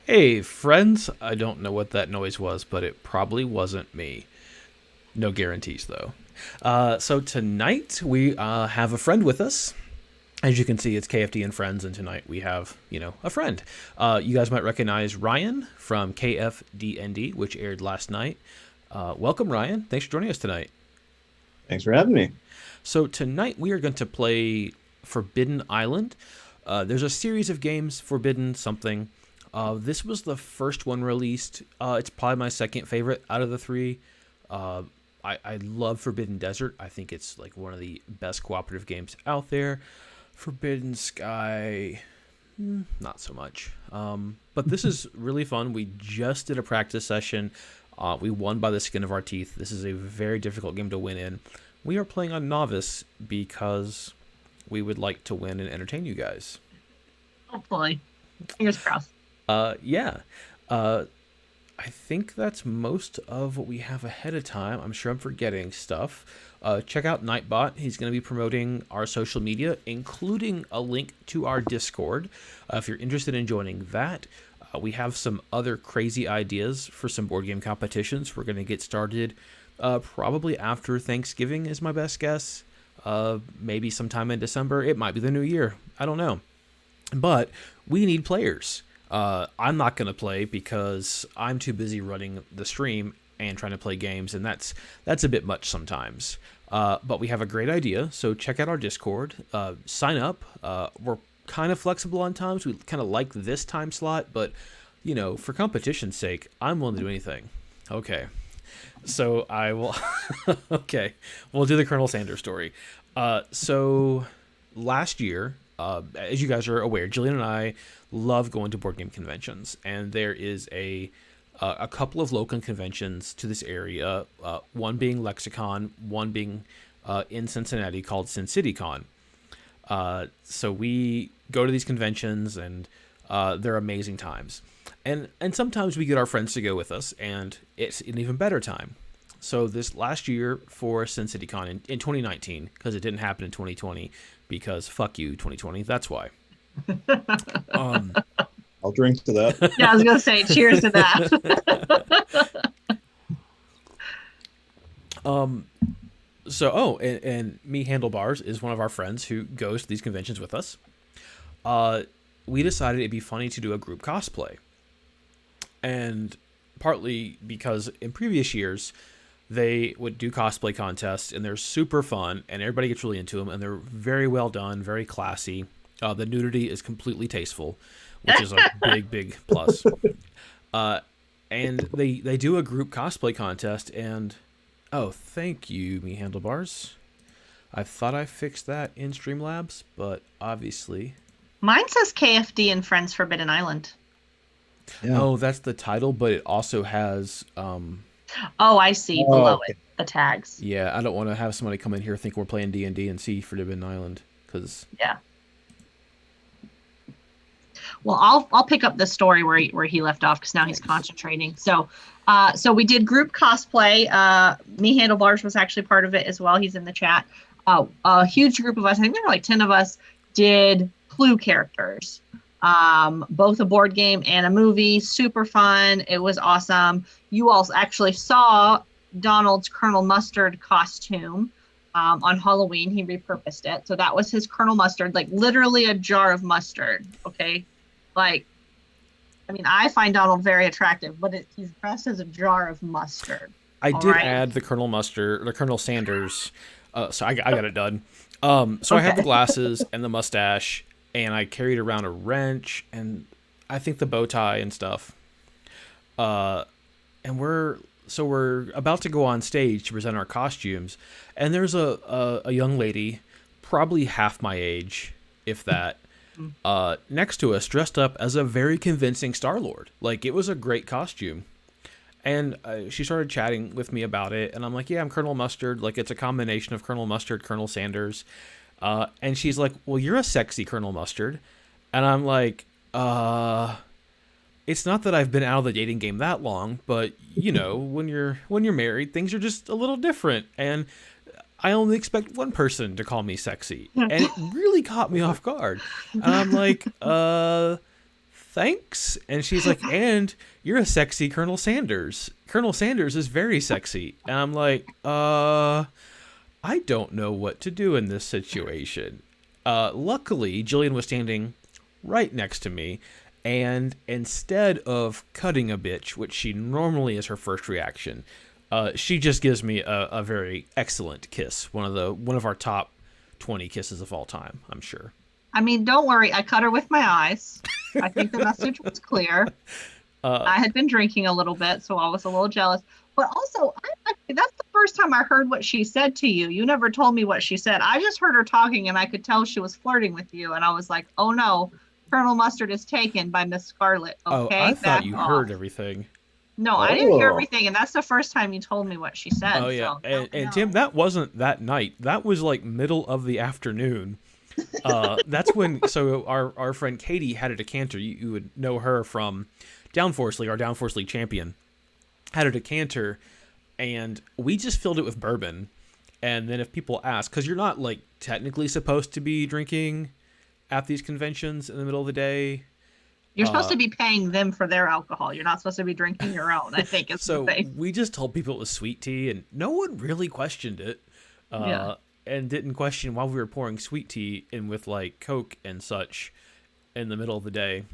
Hey, friends, I don't know what that noise was, but it probably wasn't me. No guarantees, though. So tonight we have a friend with us. As you can see, it's KFD and friends, and tonight we have, a friend. You guys might recognize Ryan from KFD, which aired last night. Welcome, Ryan. Thanks for joining us tonight. Thanks for having me. So tonight we are going to play Forbidden Island. There's a series of games, Forbidden something. This was the first one released. It's probably my second favorite out of the three. Uh, I love Forbidden Desert. I think it's like one of the best cooperative games out there. Forbidden Sky, not so much. But this is really fun. We just did a practice session. We won by the skin of our teeth. This is a very difficult game to win in. We are playing on Novice because we would like to win and entertain you guys. Hopefully. Fingers crossed. Yeah. Uh, I think that's most of what we have ahead of time. I'm sure I'm forgetting stuff. Check out Nightbot. He's going to be promoting our social media, including a link to our Discord. If you're interested in joining that, we have some other crazy ideas for some board game competitions. We're going to get started probably after Thanksgiving is my best guess. Maybe sometime in December. It might be the new year. I don't know. But we need players. I'm not going to play because I'm too busy running the stream and trying to play games, and that's a bit much sometimes. But we have a great idea, so check out our Discord. Sign up. We're kind of flexible on times. We kind of like this time slot, but, for competition's sake, I'm willing to do anything. Okay. So I will... Okay. We'll do the Colonel Sanders story. So last year, as you guys are aware, Jillian and I love going to board game conventions, and there is a couple of local conventions to this area. One being Lexicon, one being in Cincinnati called Sin City Con. So we go to these conventions, and they're amazing times. And sometimes we get our friends to go with us, and it's an even better time. So this last year for Sin City Con in 2019, because it didn't happen in 2020, because fuck you, 2020. That's why. Um, I'll drink to that. Yeah, I was gonna say cheers to that. um, and me Handlebars is one of our friends who goes to these conventions with us. We decided it'd be funny to do a group cosplay, and partly because in previous years they would do cosplay contests, and they're super fun, and everybody gets really into them, and they're very well done, very classy. The nudity is completely tasteful, which is a big plus. And they do a group cosplay contest, and oh, thank you, me Handlebars. I thought I fixed that in Streamlabs, but obviously... Mine says KFD and Friends Forbidden Island. Yeah. Oh, that's the title, but it also has... Oh, I see. Oh, Below okay. it, the tags. Yeah, I don't want to have somebody come in here think we're playing D&D and see Forbidden Island, because... Yeah. Well, I'll pick up the story where he left off because now he's concentrating. So we did group cosplay. Me Handlebars was actually part of it as well. He's in the chat. A huge group of us, I think there were like 10 of us, did Clue characters. Both a board game and a movie. Super fun. It was awesome. You all actually saw Donald's Colonel Mustard costume on Halloween. He repurposed it. So that was his Colonel Mustard, like literally a jar of mustard. Okay. Like, I mean, I find Donald very attractive, but he's dressed as a jar of mustard. I All did right? add the Colonel Sanders, so I got it done. So I have the glasses and the mustache, and I carried around a wrench, and I think the bow tie and stuff. And we're about to go on stage to present our costumes, and there's a young lady, probably half my age, if that, next to us, dressed up as a very convincing Star-Lord. Like, it was a great costume. And she started chatting with me about it, and I'm like, yeah, I'm Colonel Mustard. Like, it's a combination of Colonel Mustard, Colonel Sanders. And she's like, well, you're a sexy Colonel Mustard. And I'm like, it's not that I've been out of the dating game that long, but, when you're married, things are just a little different. And I only expect one person to call me sexy. And it really caught me off guard. And I'm like, thanks. And she's like, and you're a sexy Colonel Sanders. Colonel Sanders is very sexy. And I'm like, I don't know what to do in this situation. Luckily, Jillian was standing right next to me, and instead of cutting a bitch, which she normally is her first reaction, she just gives me a very excellent kiss. One of our top 20 kisses of all time, I'm sure. I mean, don't worry. I cut her with my eyes. I think the message was clear. I had been drinking a little bit, so I was a little jealous. But also, that's the first time I heard what she said to you. You never told me what she said. I just heard her talking, and I could tell she was flirting with you. And I was like, oh no, Colonel Mustard is taken by Miss Scarlet. Okay, I thought you heard everything. No, I didn't hear everything, and that's the first time you told me what she said. Oh yeah, so, and Tim, that wasn't that night. That was like middle of the afternoon. That's when. So our friend Katie had a decanter. You would know her from Downforce League, our Downforce League champion. Had a decanter, and we just filled it with bourbon. And then if people ask, because you're not like technically supposed to be drinking at these conventions in the middle of the day. You're supposed to be paying them for their alcohol. You're not supposed to be drinking your own, I think. Is so the thing. We just told people it was sweet tea, and no one really questioned it. And didn't question why we were pouring sweet tea in with like Coke and such in the middle of the day.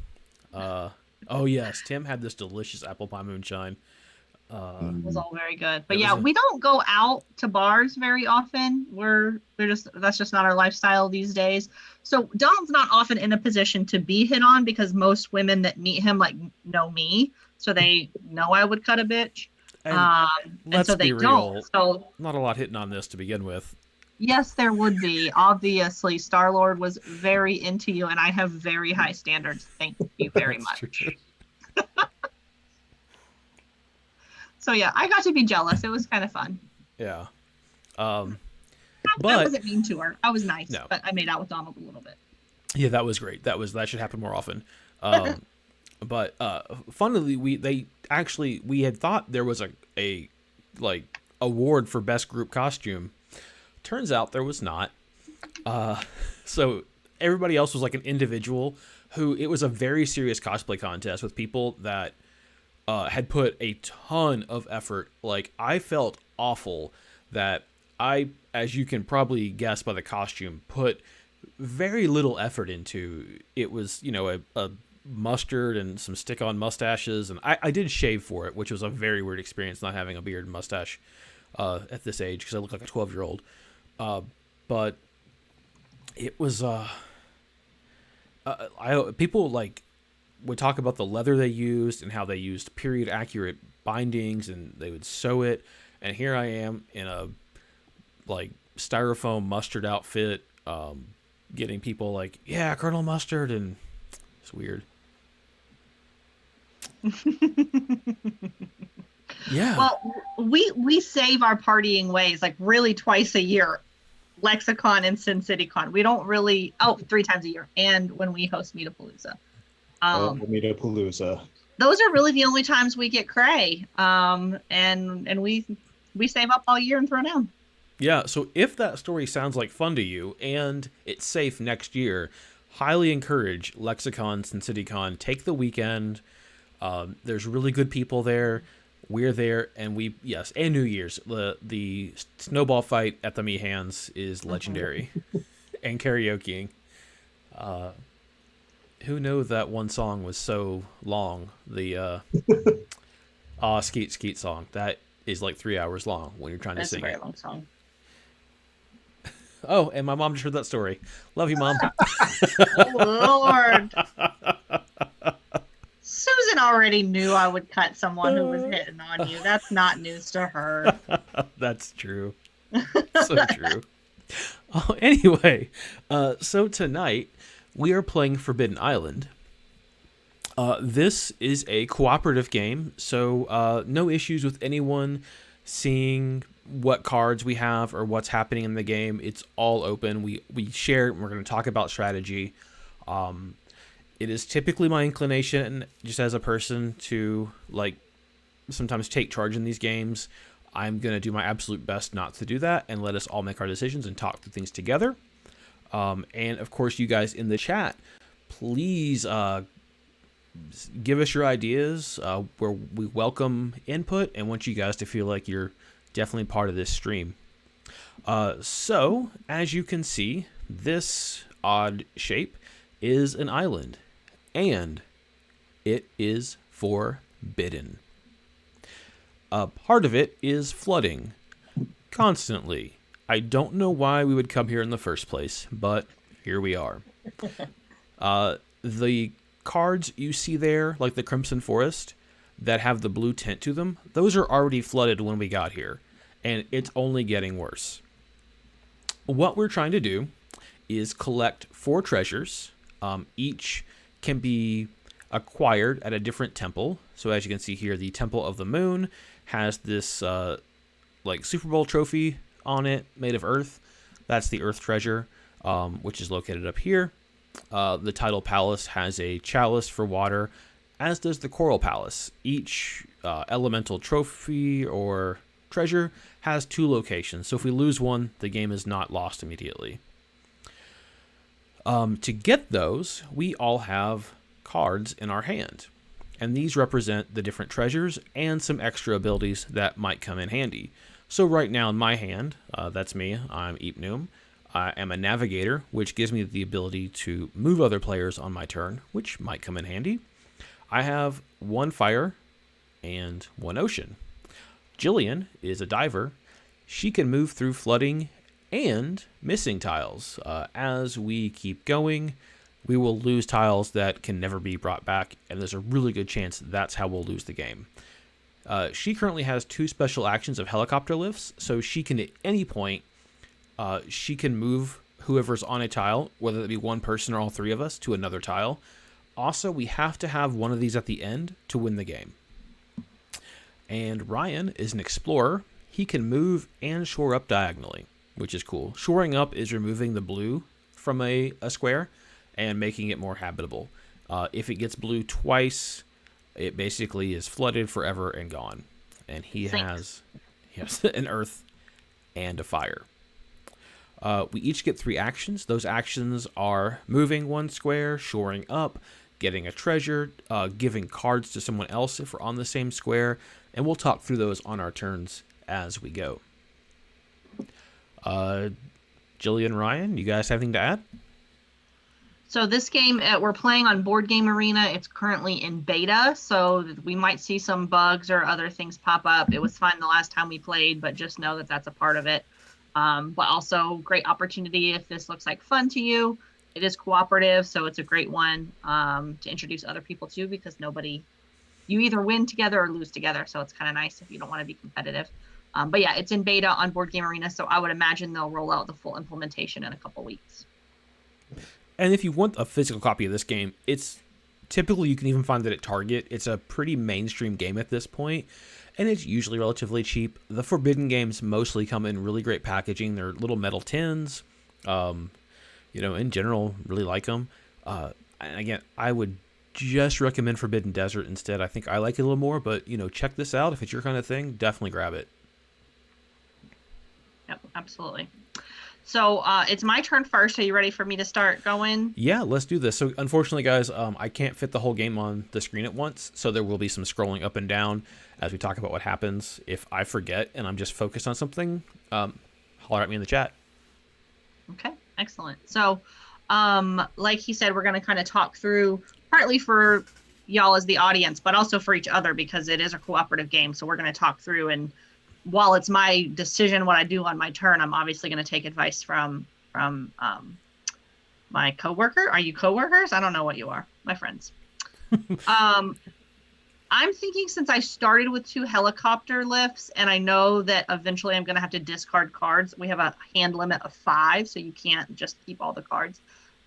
Oh yes, Tim had this delicious apple pie moonshine. It was all very good. But yeah, we don't go out to bars very often. That's just not our lifestyle these days. So Donald's not often in a position to be hit on because most women that meet him like know me, so they know I would cut a bitch. And so they don't. So not a lot hitting on this to begin with. Yes, there would be. Obviously, Star-Lord was very into you, and I have very high standards. Thank you very much. So yeah, I got to be jealous. It was kind of fun. Yeah. I But wasn't mean to her. I was nice, No. but I made out with Donald a little bit. yeah, that was great. That should happen more often. But funnily, we had thought there was a like award for best group costume. Turns out there was not. So everybody else was like an individual who, it was a very serious cosplay contest with people that had put a ton of effort. Like, I felt awful that I, as you can probably guess by the costume, put very little effort into. It was, a mustard and some stick-on mustaches, and I did shave for it, which was a very weird experience, not having a beard and mustache at this age, because I look like a 12-year-old. But it was people like would talk about the leather they used and how they used period accurate bindings, and they would sew it, and here I am in a like styrofoam mustard outfit, getting people like, yeah, Colonel Mustard, and it's weird. Yeah. Well, we save our partying ways like really twice a year. Lexicon and Sin City Con. We don't really 3 times a year, and when we host Meetapalooza. Meetapalooza. Those are really the only times we get cray. And we save up all year and throw down. Yeah, so if that story sounds like fun to you and it's safe next year, highly encourage Lexicon, Sin City Con. Take the weekend. There's really good people there. We're there, and and New Year's. The snowball fight at the Mehans is legendary, and karaokeing. Who knew that one song was so long? The Skeet Skeet song that is like 3 hours long when you're trying to sing. That's a very long song. Oh, and my mom just heard that story. Love you, Mom. Oh, Lord. Susan already knew I would cut someone who was hitting on you. That's not news to her. That's true. So true. Oh, anyway, so tonight we are playing Forbidden Island. This is a cooperative game, so no issues with anyone seeing what cards we have or what's happening in the game. It's all open. We share, and we're going to talk about strategy. It is typically my inclination, just as a person, to like sometimes take charge in these games. I'm going to do my absolute best not to do that and let us all make our decisions and talk through things together. And of course, you guys in the chat, please give us your ideas. Where we welcome input and want you guys to feel like you're definitely part of this stream. So, as you can see, this odd shape is an island, and it is forbidden. Part of it is flooding constantly. I don't know why we would come here in the first place, but here we are. The cards you see there, like the Crimson Forest, that have the blue tint to them, those are already flooded when we got here, and it's only getting worse. What we're trying to do is collect 4 treasures. Each can be acquired at a different temple. So as you can see here, the Temple of the Moon has this like Super Bowl trophy on it made of earth. That's the earth treasure, which is located up here. The Tidal Palace has a chalice for water, as does the Coral Palace. Each elemental trophy or treasure has 2 locations, so if we lose one, the game is not lost immediately. To get those, we all have cards in our hand, and these represent the different treasures and some extra abilities that might come in handy. So right now in my hand, that's me, I'm Eepnoom. I am a navigator, which gives me the ability to move other players on my turn, which might come in handy. I have 1 fire and 1 ocean. Jillian is a diver. She can move through flooding and missing tiles. As we keep going, we will lose tiles that can never be brought back, and there's a really good chance that's how we'll lose the game. She currently has 2 special actions of helicopter lifts, so she can at any point, she can move whoever's on a tile, whether it be one person or all 3 of us, to another tile. Also, we have to have one of these at the end to win the game. And Ryan is an explorer. He can move and shore up diagonally, which is cool. Shoring up is removing the blue from a square and making it more habitable. If it gets blue twice, it basically is flooded forever and gone. And he has an earth and a fire. We each get 3 actions. Those actions are moving 1 square, shoring up, getting a treasure, giving cards to someone else if we're on the same square, and we'll talk through those on our turns as we go. Jillian, Ryan, you guys have anything to add? So this game, we're playing on Board Game Arena. It's currently in beta, so we might see some bugs or other things pop up. It was fine the last time we played, but just know that that's a part of it. But also great opportunity if this looks like fun to you. It is cooperative, so it's a great one to introduce other people to, because you either win together or lose together. So it's kind of nice if you don't want to be competitive. But yeah, it's in beta on Board Game Arena, so I would imagine they'll roll out the full implementation in a couple weeks. And if you want a physical copy of this game, it's typically, you can even find it at Target. It's a pretty mainstream game at this point, and it's usually relatively cheap. The Forbidden games mostly come in really great packaging. They're little metal tins. In general, really like them. And again, I would just recommend Forbidden Desert instead. I think I like it a little more, but check this out. If it's your kind of thing, definitely grab it. Yep, absolutely. So it's my turn first. Are you ready for me to start going? Yeah, let's do this. So unfortunately, guys, I can't fit the whole game on the screen at once, so there will be some scrolling up and down as we talk about what happens. If I forget and I'm just focused on something, holler at me in the chat. Okay, excellent. So like he said, we're going to kind of talk through, partly for y'all as the audience, but also for each other, because it is a cooperative game. So we're going to talk through, and while it's my decision what I do on my turn, I'm obviously going to take advice from my coworker. Are you coworkers? I don't know what you are. My friends. I'm thinking, since I started with 2 helicopter lifts, and I know that eventually I'm going to have to discard cards. We have a hand limit of 5, so you can't just keep all the cards.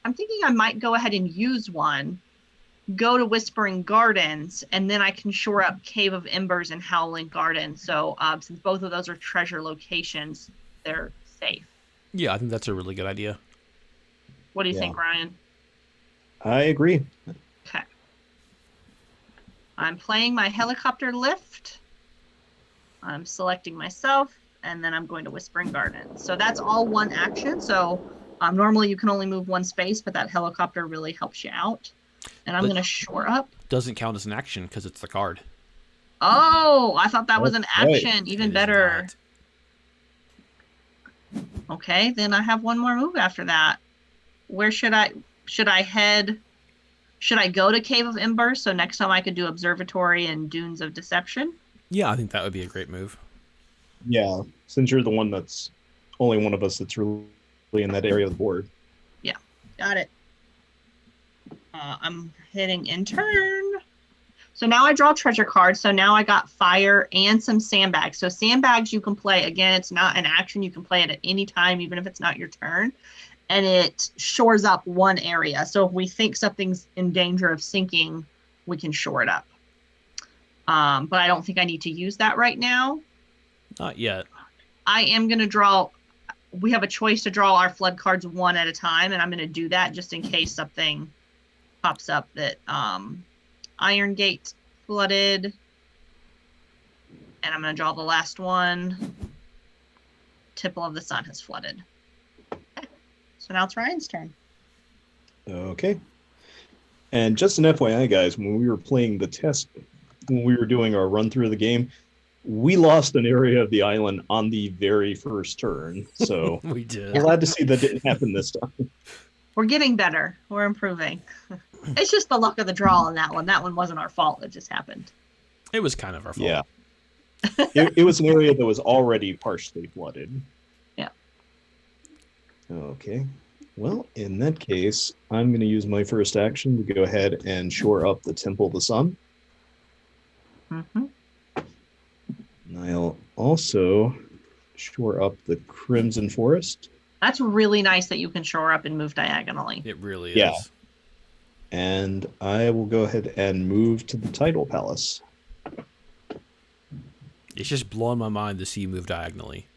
I'm thinking I might go ahead and use one, go to Whispering Gardens, and then I can shore up Cave of Embers and Howling Garden. So since both of those are treasure locations, they're safe. Yeah, I think that's a really good idea. What do you think, Ryan? I agree. Okay. I'm playing my helicopter lift. I'm selecting myself, and then I'm going to Whispering Gardens. So that's all 1 action. So normally you can only move 1 space, but that helicopter really helps you out. And I'm But going to shore up. doesn't count as an action because it's the card. Oh, I thought that was an Right. action. Even It is better. not. Okay, then I have one more move after that. Where should I head? Should I go to Cave of Ember so next time I could do Observatory and Dunes of Deception? Yeah, I think that would be a great move. Yeah, since you're the one that's only one of us that's really in that area of the board. Yeah, got it. I'm hitting in turn. So now I draw treasure cards. So now I got fire and some sandbags. So sandbags you can play. Again, it's not an action. You can play it at any time, even if it's not your turn. And it shores up one area. So if we think something's in danger of sinking, we can shore it up. But I don't think I need to use that right now. Not yet. I am going to draw. We have a choice to draw our flood cards one at a time, and I'm going to do that just in case something pops up that Iron Gate flooded. And I'm going to draw the last one. Tipple of the Sun has flooded. Okay. So now it's Ryan's turn. Okay. And just an FYI, guys, when we were playing the test, when we were doing our run through of the game, we lost an area of the island on the very first turn. So We did. glad to see that didn't happen this time. We're getting better. We're improving. It's just the luck of the draw on that one. That one wasn't our fault. It just happened. It was kind of our fault. Yeah. It was an area that was already partially flooded. Yeah. Okay. Well, in that case, I'm going to use my first action to go ahead and shore up the Temple of the Sun. Mm-hmm. And I'll also shore up the Crimson Forest. That's really nice that you can shore up and move diagonally. It really Yeah. is. And I will go ahead and move to the Tidal Palace. It's just blowing my mind to see you move diagonally.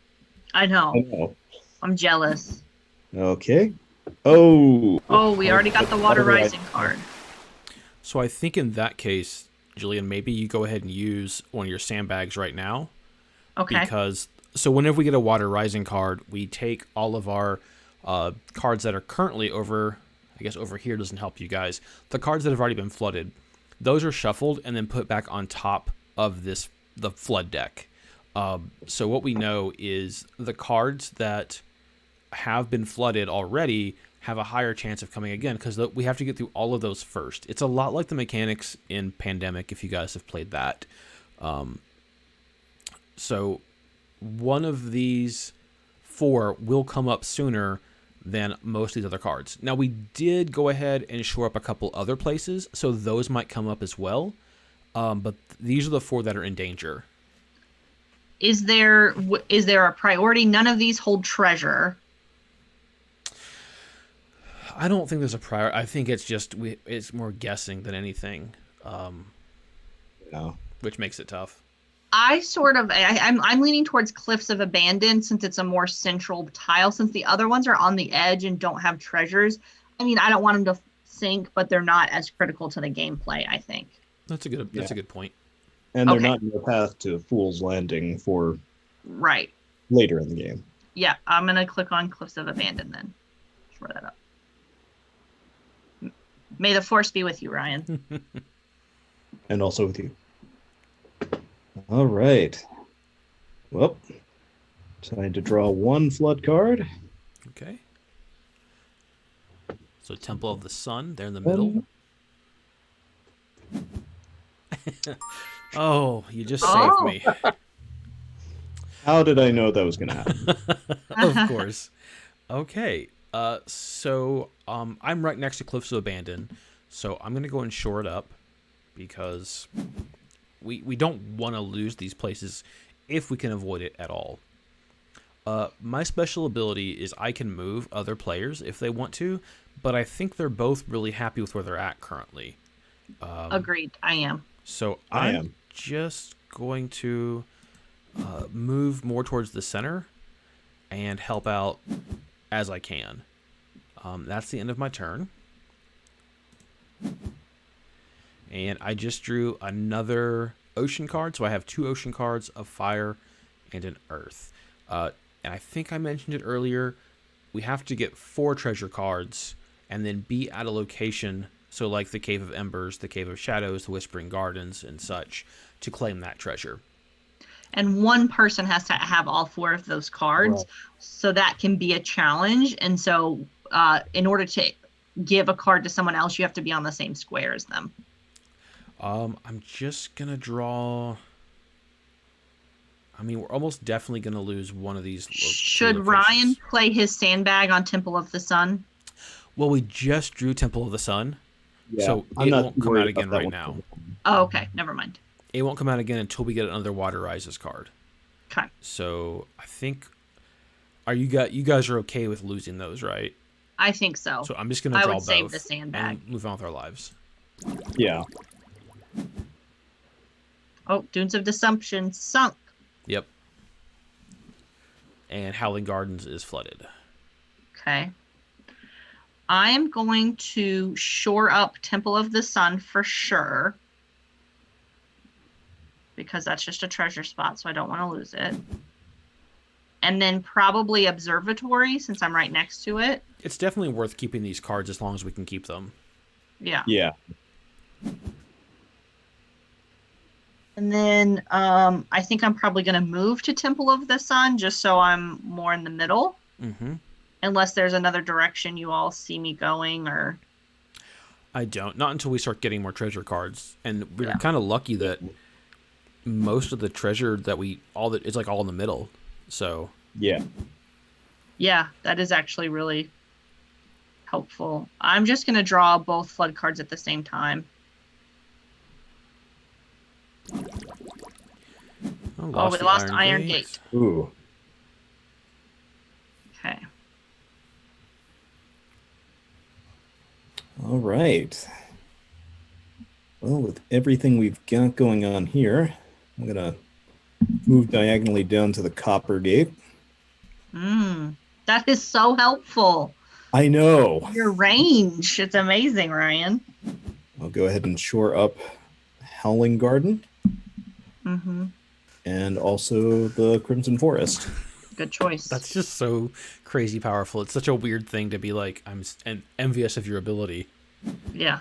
I know. I know. I'm jealous. Okay. Oh. Oh, we already got the Water Rising card. So I think in that case, Jillian, maybe you go ahead and use one of your sandbags right now. Okay. Because, so whenever we get a Water Rising card, we take all of our cards that are currently over, I guess over here doesn't help you guys. The cards that have already been flooded, those are shuffled and then put back on top of the flood deck. So what we know is the cards that have been flooded already have a higher chance of coming again because we have to get through all of those first. It's a lot like the mechanics in Pandemic, if you guys have played that. So one of these four will come up sooner than most of these other cards. Now, we did go ahead and shore up a couple other places, so those might come up as well. But these are the four that are in danger. Is there a priority? None of these hold treasure. I don't think there's a priority. I think it's just it's more guessing than anything, No. which makes it tough. I'm leaning towards Cliffs of Abandon since it's a more central tile. Since the other ones are on the edge and don't have treasures. I mean, I don't want them to sink, but they're not as critical to the gameplay, I think. That's a good point. And they're Okay. not in the path to Fool's Landing for Right. later in the game. Yeah, I'm gonna click on Cliffs of Abandon then. Shore that up. May the force be with you, Ryan. And also with you. All right. Well, time to draw one flood card. Okay. So Temple of the Sun, they're in the middle. Oh, you just saved Oh. me. How did I know that was going to happen? Of course. Okay. So I'm right next to Cliffs of Abandon, so I'm gonna go and shore it up because we don't want to lose these places if we can avoid it at all. My special ability is I can move other players if they want to, but I think they're both really happy with where they're at currently. Agreed. I am. So I I'm am. just going to move more towards the center and help out as I can. That's the end of my turn. And I just drew another ocean card, so I have two ocean cards, of fire and an earth. And I think I mentioned it earlier, we have to get 4 treasure cards and then be at a location So like the Cave of Embers, the Cave of Shadows, the Whispering Gardens, and such, to claim that treasure. And one person has to have all 4 of those cards. Right. So that can be a challenge. And so in order to give a card to someone else, you have to be on the same square as them. I'm just going to draw... I mean, we're almost definitely going to lose one of these. Should Ryan play his sandbag on Temple of the Sun? Well, we just drew Temple of the Sun, Yeah, so I'm it not won't come worried out about again that right one. now. Oh, okay. Never mind. It won't come out again until we get another Water Rises card. Okay. So I think, you guys are okay with losing those, right? I think so. So I'm just going to draw I would both save the sandbag. and move on with our lives. Yeah. Oh, Dunes of Deception sunk. Yep. And Howling Gardens is flooded. Okay. I am going to shore up Temple of the Sun for sure. Because that's just a treasure spot, so I don't want to lose it. And then probably Observatory, since I'm right next to it. It's definitely worth keeping these cards as long as we can keep them. Yeah. Yeah. And then I think I'm probably going to move to Temple of the Sun just so I'm more in the middle. Mm-hmm. Unless there's another direction you all see me going, or... I don't. Not until we start getting more treasure cards. And we're Yeah. kind of lucky that most of the treasure that it's like all in the middle. So... Yeah. Yeah, that is actually really helpful. I'm just going to draw both flood cards at the same time. Oh, We the lost Iron Gate. Ooh. Okay. All right. Well, with everything we've got going on here, I'm going to move diagonally down to the Copper Gate. That is so helpful. I know. Your range. It's amazing, Ryan. I'll go ahead and shore up Howling Garden Mm-hmm. and also the Crimson Forest. Good choice. That's just so crazy powerful. It's such a weird thing to be like, I'm envious of your ability. Yeah.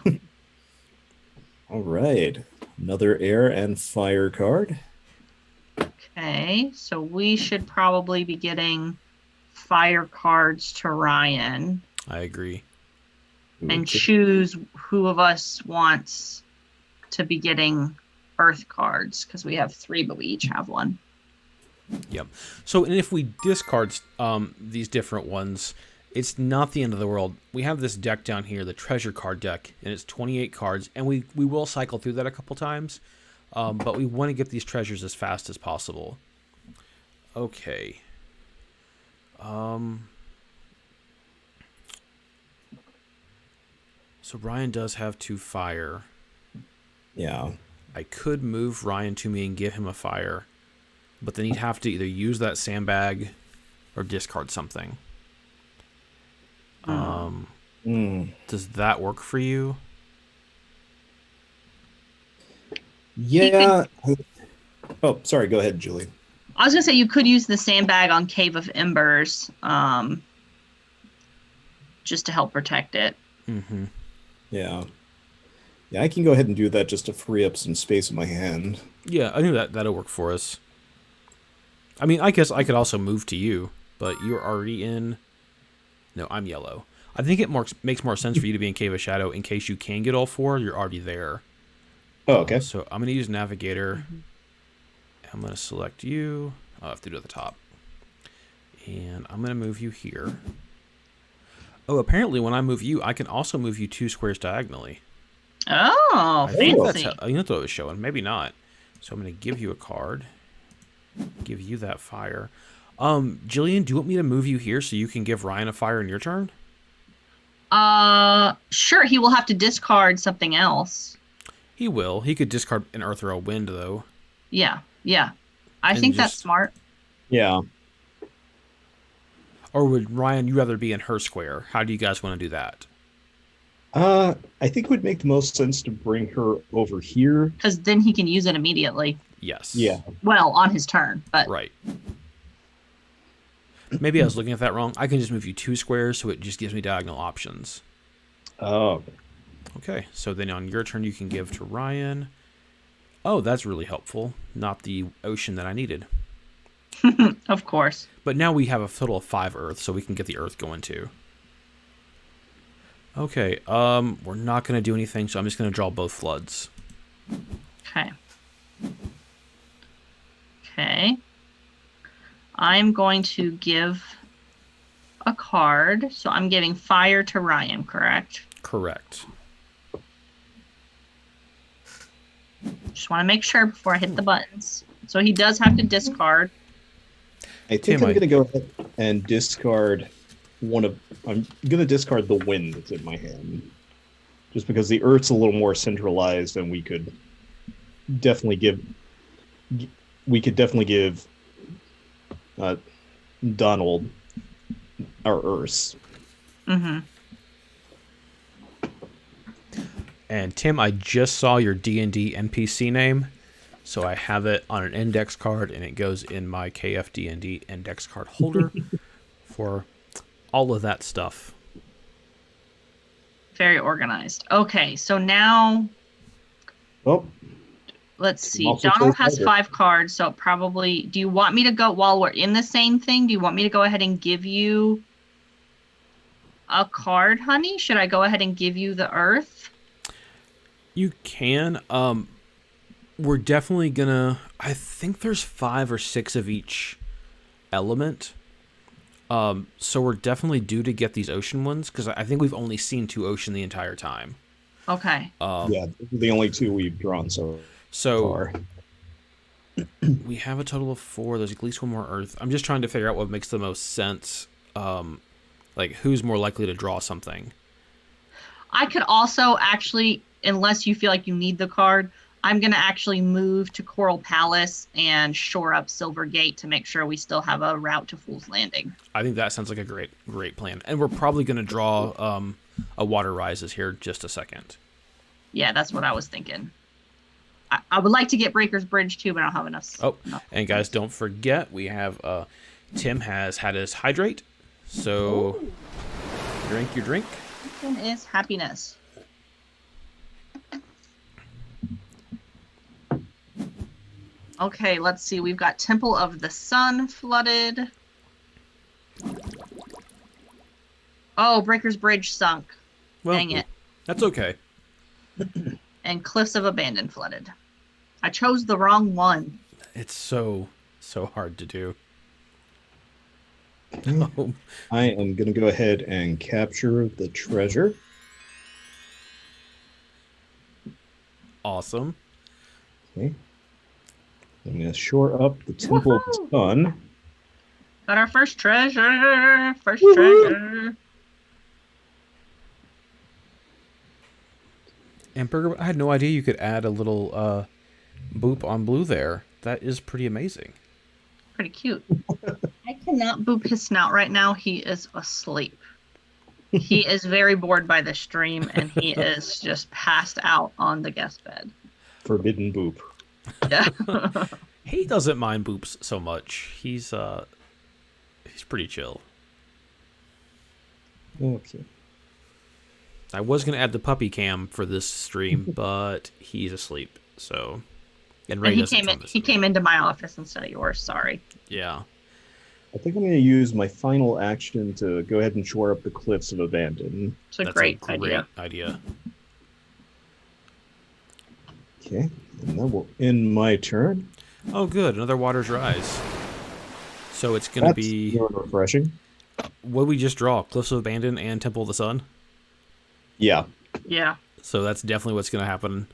All right. Another air and fire card. Okay, so we should probably be getting fire cards to Ryan I agree. and choose who of us wants to be getting earth cards, because we have 3, but we each have 1. Yep. So, and if we discard these different ones, it's not the end of the world. We have this deck down here, the treasure card deck, and it's 28 cards, and we will cycle through that a couple times, but we want to get these treasures as fast as possible. Okay. So Ryan does have 2 fire. Yeah. I could move Ryan to me and give him a fire, but then he'd have to either use that sandbag or discard something. Does that work for you? Yeah. Oh, sorry. Go ahead, Julie. I was gonna say you could use the sandbag on Cave of Embers, just to help protect it. Mm-hmm. Yeah. Yeah, I can go ahead and do that just to free up some space in my hand. Yeah, I knew that'll work for us. I mean, I guess I could also move to you, but you're already in... No, I'm yellow. I think it makes more sense for you to be in Cave of Shadow in case you can get all 4. You're already there. Oh, okay. So I'm going to use Navigator. I'm going to select you. I'll have to do it at the top. And I'm going to move you here. Oh, apparently when I move you, I can also move you 2 squares diagonally. Oh, I think fancy. that's what it was showing. Maybe not. So I'm going to give you a card. Give you that fire. Jillian, do you want me to move you here so you can give Ryan a fire in your turn? Sure. He will have to discard something else. He will. He could discard an Earth or a Wind, though. Yeah. I And think that's just- smart. Yeah. Or would Ryan, you rather be in her square? How do you guys want to do that? I think it would make the most sense to bring her over here. Because then he can use it immediately. Yes. Yeah. Well, on his turn, but Right. Maybe I was looking at that wrong. I can just move you 2 squares, so it just gives me diagonal options. Oh. Okay, so then on your turn, you can give to Ryan. Oh, that's really helpful. Not the ocean that I needed. Of course. But now we have a total of 5 Earth, so we can get the Earth going too. Okay, we're not going to do anything, so I'm just going to draw both floods. Okay. Okay. I'm going to give a card. So I'm giving fire to Ryan, correct? Correct. Just want to make sure before I hit the buttons. So he does have to discard. I think Tim, I'm going to go ahead and discard one of. I'm going to discard the wind that's in my hand, just because the Earth's a little more centralized, and we could definitely give. We could definitely give Donald our Earths. Mm-hmm. And Tim, I just saw your D&D NPC name, so I have it on an index card, and it goes in my KFD&D index card holder for all of that stuff. Very organized. Okay, so now Oh, let's see. Also Donald play has Tiger. 5 cards, so probably. Do you want me to go while we're in the same thing? Do you want me to go ahead and give you a card, honey? Should I go ahead and give you the Earth? You can. We're definitely gonna. I think there's 5 or 6 of each element. So we're definitely due to get these ocean ones because I think we've only seen 2 ocean the entire time. Okay. yeah, these are the only 2 we've drawn so far. We have a total of 4. There's at least 1 more Earth. I'm just trying to figure out what makes the most sense. Like who's more likely to draw something. I could also actually, unless you feel like you need the card, I'm going to actually move to Coral Palace and shore up Silvergate to make sure we still have a route to Fool's Landing. I think that sounds like a great plan. And we're probably going to draw a Water Rises here just a second. Yeah, that's what I was thinking. I would like to get Breaker's Bridge too, but I don't have enough. Oh, enough and guys, don't forget, we have Tim has had his hydrate. So drink your drink. Tim is happiness. Okay, let's see. We've got Temple of the Sun flooded. Oh, Breaker's Bridge sunk. Well, Dang it. That's okay. And Cliffs of Abandon flooded. I chose the wrong one. It's so hard to do. Okay. Oh, I am going to go ahead and capture the treasure. awesome. Okay. I'm going to shore up the Temple of the Sun. Got our first treasure. First Woohoo! treasure. And Burger, I had no idea you could add a little boop on blue there. That is pretty amazing. Pretty cute. I cannot boop his snout right now. He is asleep. He is very bored by the stream, and he is just passed out on the guest bed. Forbidden boop. Yeah. He doesn't mind boops so much. He's pretty chill. Okay. I was gonna add the puppy cam for this stream, but he's asleep. So, and Ray And he doesn't came in. promise He me. came into my office instead of yours. Sorry. Yeah. I think I'm going to use my final action to go ahead and shore up the Cliffs of Abandon. It's a That's great a great idea. Okay. And that will end my turn. Oh, good. Another Waters Rise. So it's gonna That's be more refreshing. what we just draw: Cliffs of Abandon and Temple of the Sun. Yeah. Yeah. So that's definitely what's gonna happen.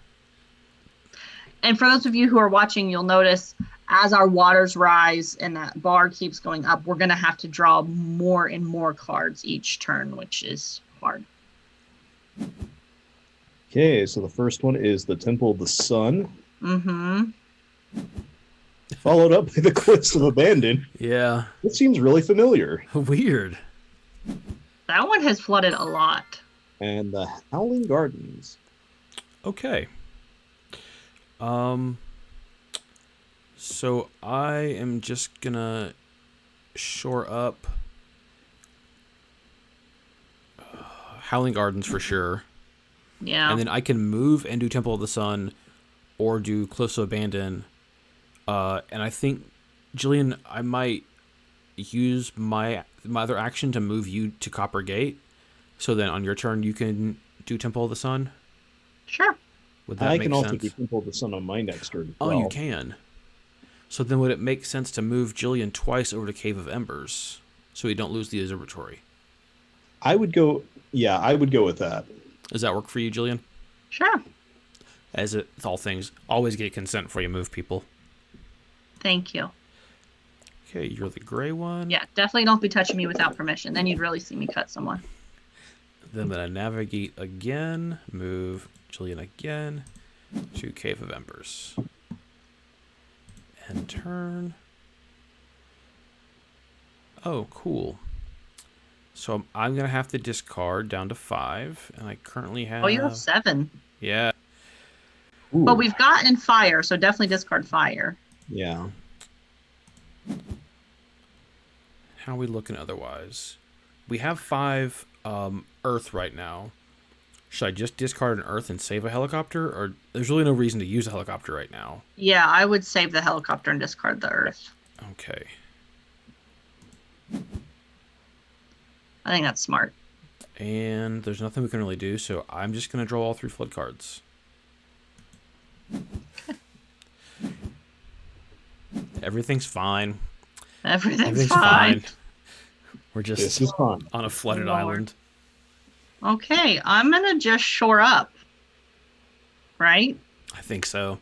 And for those of you who are watching, you'll notice as our waters rise and that bar keeps going up, we're going to have to draw more and more cards each turn, which is hard. Okay, so the first one is the Temple of the Sun, Mm-hmm. followed up by the Cliffs of Abandon. Yeah. It seems really familiar. Weird. That one has flooded a lot. And the Howling Gardens. Okay. So I am just gonna shore up Howling Gardens for sure. Yeah. And then I can move and do Temple of the Sun or do Close to Abandon. And I think, Jillian, I might use my other action to move you to Copper Gate. So then on your turn, you can do Temple of the Sun. Sure. Would that I make can also sense? do Temple of the Sun on my next turn as Oh, well. you can. So then would it make sense to move Jillian twice over to Cave of Embers so we don't lose the observatory? I would go with that. Does that work for you, Jillian? Sure. As it, with all things, always get consent before you move people. Thank you. Okay, you're the gray one. Yeah, definitely don't be touching me without permission. Then you'd really see me cut someone. Then I'm going to navigate again, move Jillian again to Cave of Embers. And turn. Oh, cool. So I'm going to have to discard down to 5, and I currently have... Oh, you have 7. Yeah. Ooh, But we've gotten fire, so definitely discard fire. yeah. How are we looking otherwise? We have 5 Earth right now. Should I just discard an Earth and save a helicopter? Or there's really no reason to use a helicopter right now. Yeah, I would save the helicopter and discard the earth. Okay. I think that's smart. And there's nothing we can really do, so I'm just going to draw all 3 flood cards. Everything's fine. Everything's fine. We're This just is fun. on a flooded Lord. island. Okay, I'm going to just shore up. Right? I think so.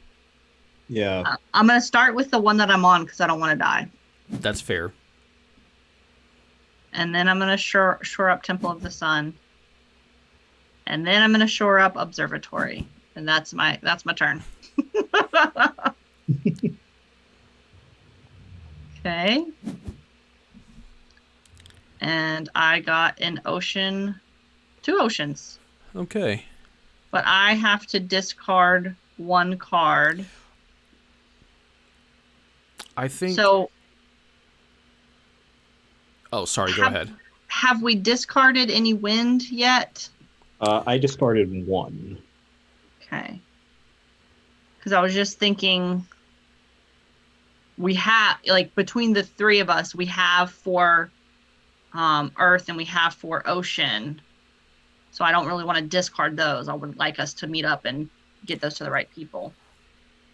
Yeah. I'm going to start with the one that I'm on because I don't want to die. That's fair. And then I'm going to shore up Temple of the Sun. And then I'm going to shore up Observatory. And that's my turn. Okay. And I got an ocean, 2 oceans. Okay. But I have to discard 1 card. I think... So Oh, sorry, go ahead. have we discarded any wind yet? I discarded 1. Okay. Because I was just thinking, we have, like, between the 3 of us, we have 4 Earth and we have 4 ocean. So I don't really want to discard those. I would like us to meet up and get those to the right people.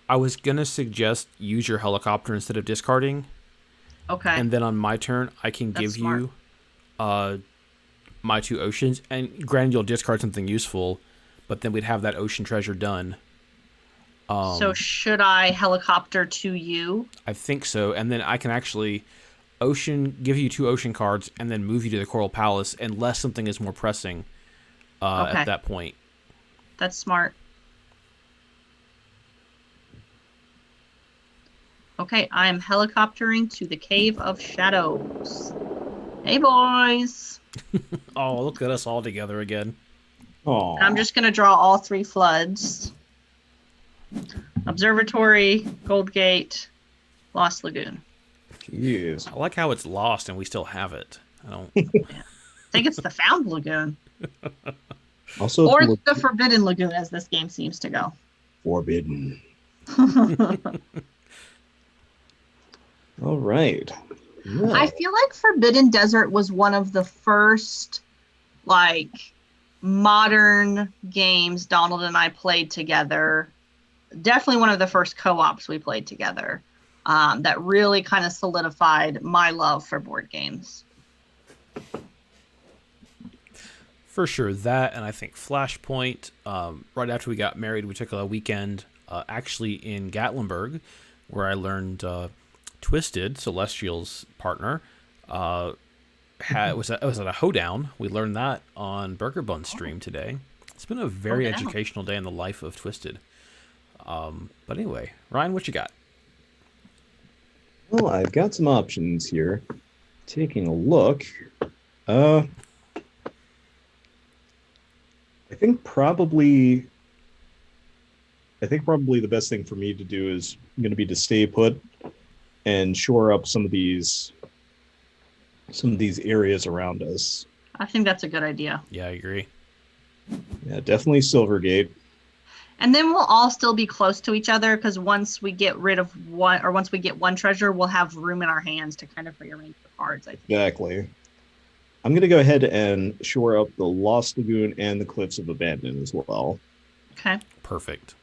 I was going to suggest use your helicopter instead of discarding. Okay. And then on my turn, I can That's give smart. you my 2 oceans. And granted, you'll discard something useful, but then we'd have that ocean treasure done. So should I helicopter to you? I think so. And then I can actually give you 2 ocean cards and then move you to the Coral Palace unless something is more pressing Okay. at that point. That's smart. Okay, I am helicoptering to the Cave of Shadows. Hey, boys. Oh, look at us all together again. Oh. I'm just going to draw all 3 floods. Observatory, Gold Gate, Lost Lagoon. Jeez. I like how it's lost and we still have it. I don't... I think it's the Found Lagoon. Also, Or look the Forbidden Lagoon, as this game seems to go. forbidden. All right. Well, I feel like Forbidden Desert was one of the first, like, modern games Donald and I played together. Definitely one of the first co-ops we played together. That really kind of solidified my love for board games. For sure, that, and I think Flashpoint. Right after we got married, we took a weekend actually in Gatlinburg, where I learned Twisted, Celestial's partner, was at a hoedown. We learned that on Burger Bun's stream today. It's been a very Hoedown. educational day in the life of Twisted. But anyway, Ryan, what you got? well, I've got some options here. Taking a look. I think probably the best thing for me to do is going to be to stay put and shore up some of these areas around us. I think that's a good idea. Yeah, I agree. Yeah, definitely Silvergate. And then we'll all still be close to each other because once we get rid of one, or once we get one treasure, we'll have room in our hands to kind of rearrange the cards, I think. Exactly. I'm going to go ahead and shore up the Lost Lagoon and the Cliffs of Abandon as well. Okay. Perfect.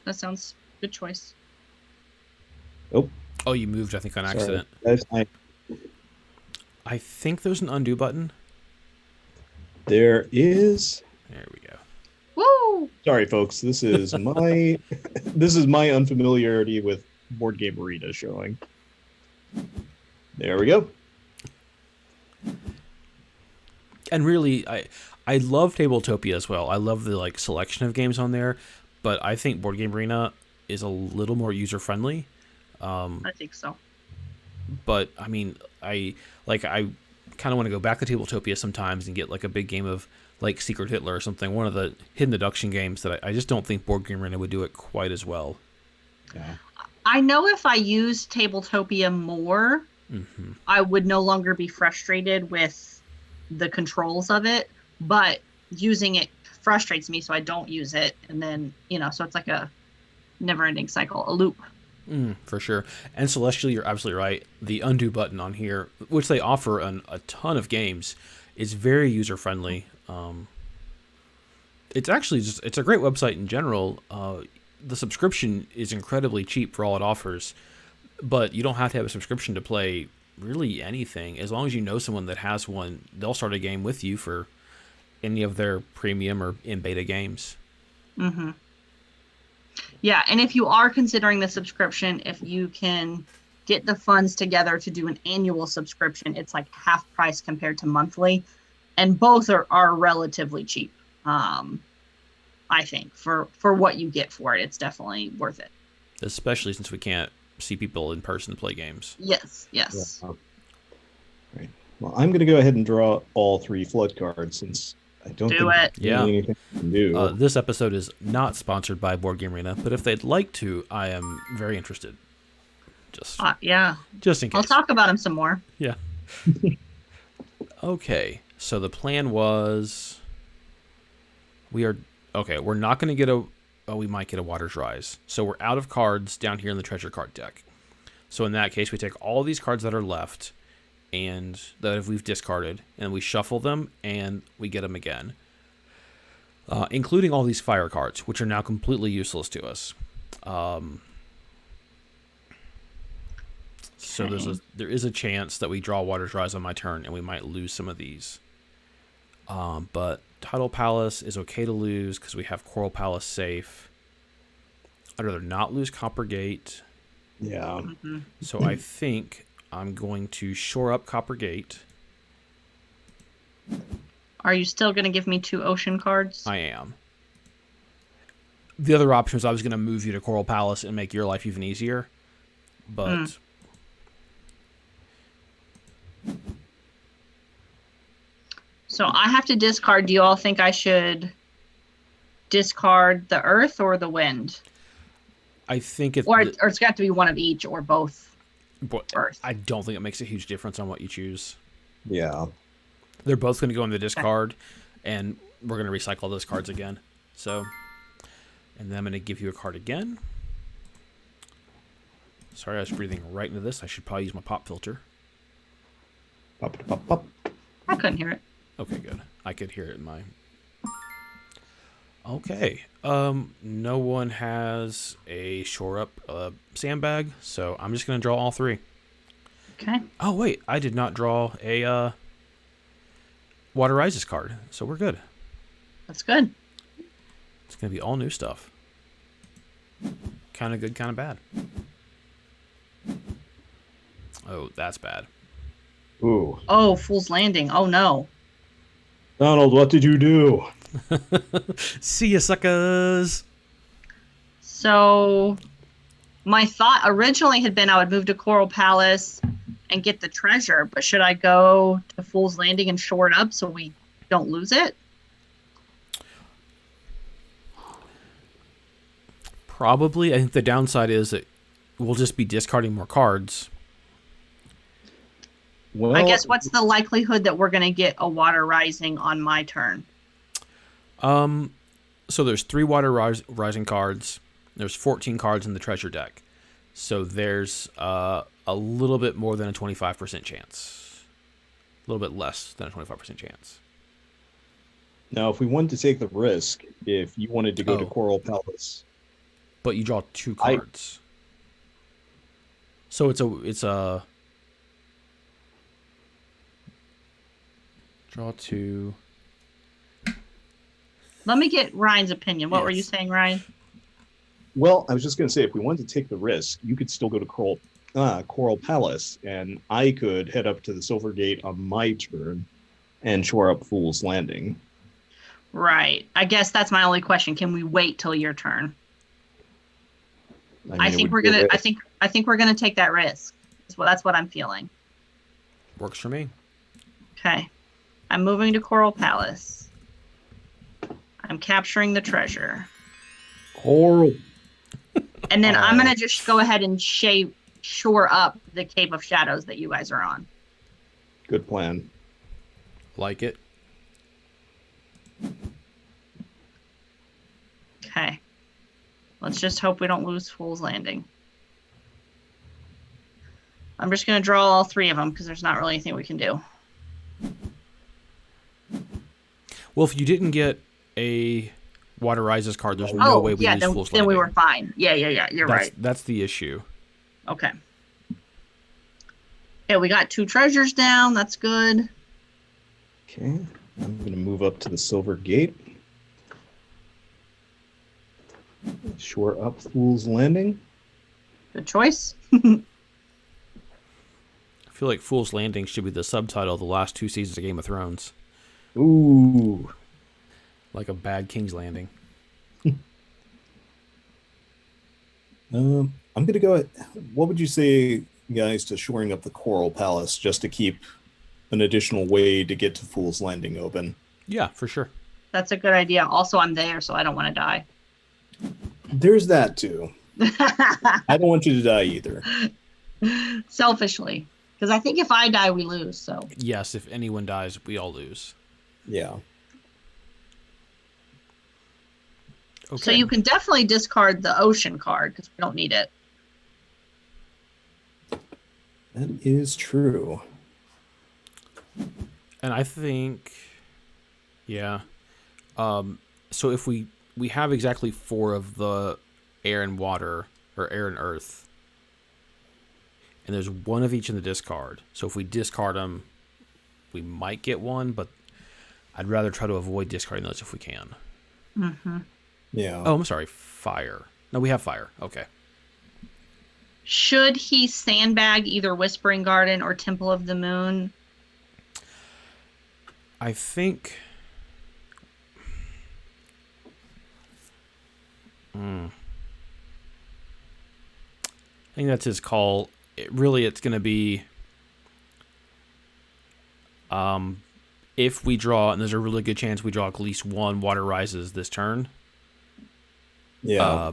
That sounds good choice. Oh, Oh, you moved, I think, on sorry. accident. I think there's an undo button. There is. There we go. Woo! Sorry, folks. This is my this is my unfamiliarity with Board Game Arena showing. There we go. And really, I love Tabletopia as well. I love the selection of games on there, but I think Board Game Arena is a little more user friendly. I think so. But I mean, I kind of want to go back to Tabletopia sometimes and get a big game of Secret Hitler or something, one of the hidden deduction games that I just don't think Board Game Arena would do it quite as well. Yeah. I know if I use Tabletopia more, I would no longer be frustrated with the controls of it, but using it frustrates me, so I don't use it. And then, so it's like a never-ending cycle, a loop. For sure. And Celestial, you're absolutely right. The undo button on here, which they offer a ton of games, is very user-friendly. It's actually it's a great website in general. The subscription is incredibly cheap for all it offers, but you don't have to have a subscription to play really anything. As long as you know someone that has one, they'll start a game with you for any of their premium or in beta games. Mm-hmm. Yeah, and if you are considering the subscription, if you can get the funds together to do an annual subscription, it's like half price compared to monthly, and both are relatively cheap. I think for what you get for it, it's definitely worth it. Especially since we can't see people in person to play games. Yes. Yeah. Right. Well, I'm going to go ahead and draw all 3 flood cards since I don't think Yeah. anything I can do. This episode is not sponsored by Board Game Arena, but if they'd like to, I am very interested. Just in case. I'll talk about them some more. Yeah. Okay, so the plan was we're not going to get we might get a Water's Rise. So we're out of cards down here in the treasure card deck. So in that case, we take all these cards that are left and that we've discarded, and we shuffle them, and we get them again. Including all these fire cards, which are now completely useless to us. So there is a chance that we draw Water's Rise on my turn, and we might lose some of these. But Tidal Palace is okay to lose because we have Coral Palace safe. I'd rather not lose Copper Gate. Yeah. Mm-hmm. So I think I'm going to shore up Copper Gate. Are you still going to give me 2 ocean cards? I am. The other option was I was going to move you to Coral Palace and make your life even easier. But... So I have to discard. Do you all think I should discard the earth or the wind? I think it's... Or it's got to be one of each or both. Earth. I don't think it makes a huge difference on what you choose. Yeah. They're both going to go in the discard, and we're going to recycle those cards again. So, and then I'm going to give you a card again. Sorry, I was breathing right into this. I should probably use my pop filter. Pop, pop, pop. I couldn't hear it. Okay, good. I could hear it in my... Okay. No one has a shore up sandbag, so I'm just going to draw all 3. Okay. Oh, wait. I did not draw a Water Rises card, so we're good. That's good. It's going to be all new stuff. Kind of good, kind of bad. Oh, that's bad. Ooh. Oh, Fool's Landing. Oh, no. Donald, what did you do? See ya, suckers. So my thought originally had been I would move to Coral Palace and get the treasure, but should I go to Fool's Landing and shore it up so we don't lose it? Probably. I think the downside is that we'll just be discarding more cards. Well, I guess what's the likelihood that we're going to get a Water Rising on my turn? So there's 3 rising cards. There's 14 cards in the treasure deck. So there's a little bit more than a 25% chance. A little bit less than a 25% chance. Now, if we wanted to take the risk, if you wanted to go to Oh. Coral Palace, But you draw 2 I- cards. So it's a draw 2. Let me get Ryan's opinion. What were you Yes. saying, Ryan? well, I was just going to say, if we wanted to take the risk, you could still go to Coral Palace, and I could head up to the Silver Gate on my turn and shore up Fool's Landing. Right. I guess that's my only question. Can we wait till your turn? mean, I it think would we're be a gonna. risk. I think we're gonna take that risk. That's what I'm feeling. Works for me. Okay. I'm moving to Coral Palace. I'm capturing the treasure, Coral. and then I'm Oh. gonna just go ahead and shore up the Cave of Shadows that you guys are on. Good plan. Like it. Okay. Let's just hope we don't lose Fool's Landing. I'm just going to draw all 3 of them because there's not really anything we can do. Well, if you didn't get a Water Rises card, there's no way we lose Fool's then we Landing. were fine. Yeah, you're right. That's the issue. Okay. Okay, we got 2 treasures down. That's good. Okay. I'm going to move up to the Silver Gate. Shore up Fool's Landing. Good choice. I feel like Fool's Landing should be the subtitle of the last 2 seasons of Game of Thrones. Ooh. Like a bad King's Landing. I'm going to go. What would you say, guys, to shoring up the Coral Palace just to keep an additional way to get to Fool's Landing open? Yeah, for sure. That's a good idea. Also, I'm there, so I don't want to die. There's that too. I don't want you to die either. Selfishly. Because I think if I die, we lose. So Yes, if anyone dies, we all lose. Yeah. Okay. So you can definitely discard the ocean card because we don't need it. That is true. And I think, yeah. So if we have exactly 4 of the air and water, or air and earth, and there's 1 of each in the discard. So if we discard them, we might get 1, but I'd rather try to avoid discarding those if we can. Mm-hmm. Yeah. Oh, I'm sorry, fire. No, we have fire. Okay. Should he sandbag either Whispering Garden or Temple of the Moon? I think... I think that's his call. It's going to be... if we draw, and there's a really good chance we draw at least 1 Water Rises this turn, Yeah.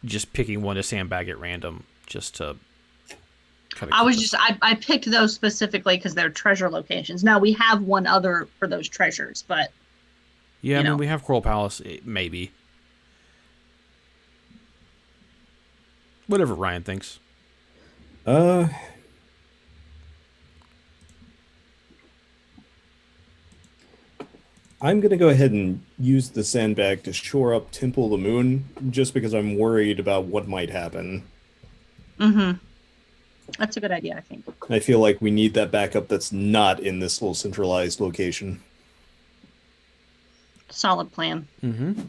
just picking 1 to sandbag at random, just to kind of... I picked those specifically because they're treasure locations. Now we have 1 other for those treasures, but Yeah, I you mean, know. we have Coral Palace, maybe. Whatever Ryan thinks. I'm going to go ahead and use the sandbag to shore up Temple of the Moon just because I'm worried about what might happen. That's a good idea, I think. I feel like we need that backup that's not in this little centralized location. Solid plan. Mm-hmm.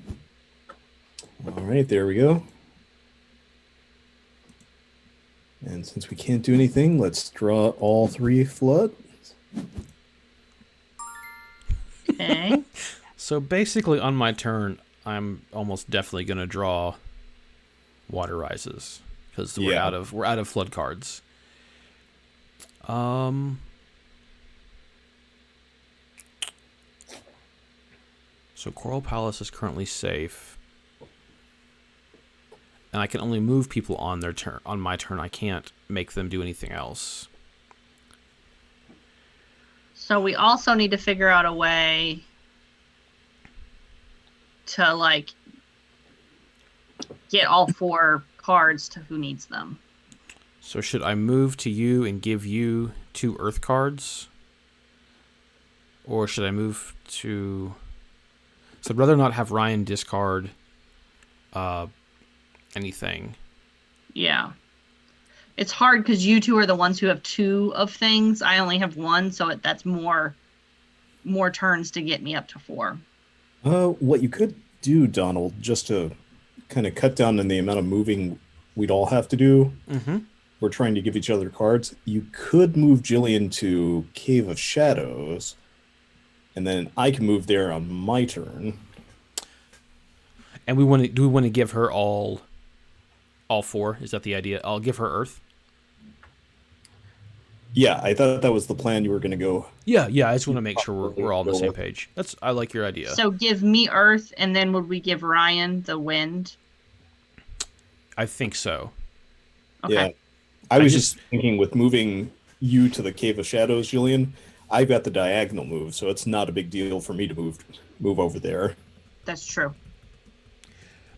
All right, there we go. And since we can't do anything, let's draw all 3 flood. Okay. So basically, on my turn, I'm almost definitely going to draw Water Rises because we're Yeah. out of flood cards. So Coral Palace is currently safe, and I can only move people on their turn. On my turn, I can't make them do anything else. So we also need to figure out a way to like get all 4 cards to who needs them. So should I move to you and give you 2 Earth cards? Or should I move to... So I'd rather not have Ryan discard anything. Yeah. It's hard because you 2 are the ones who have 2 of things. I only have 1, so that's more turns to get me up to 4. What you could do, Donald, just to kind of cut down on the amount of moving we'd all have to do. Mm-hmm. We're trying to give each other cards. You could move Jillian to Cave of Shadows, and then I can move there on my turn. And do we want to give her all 4? Is that the idea? I'll give her Earth. Yeah, I thought that was the plan. You were going to go. Yeah. I just want to make sure we're all on the same page. I like your idea. So give me Earth, and then would we give Ryan the Wind? I think so. Okay. Yeah, I was just thinking with moving you to the Cave of Shadows, Jillian, I've got the diagonal move, so it's not a big deal for me to move over there. That's true.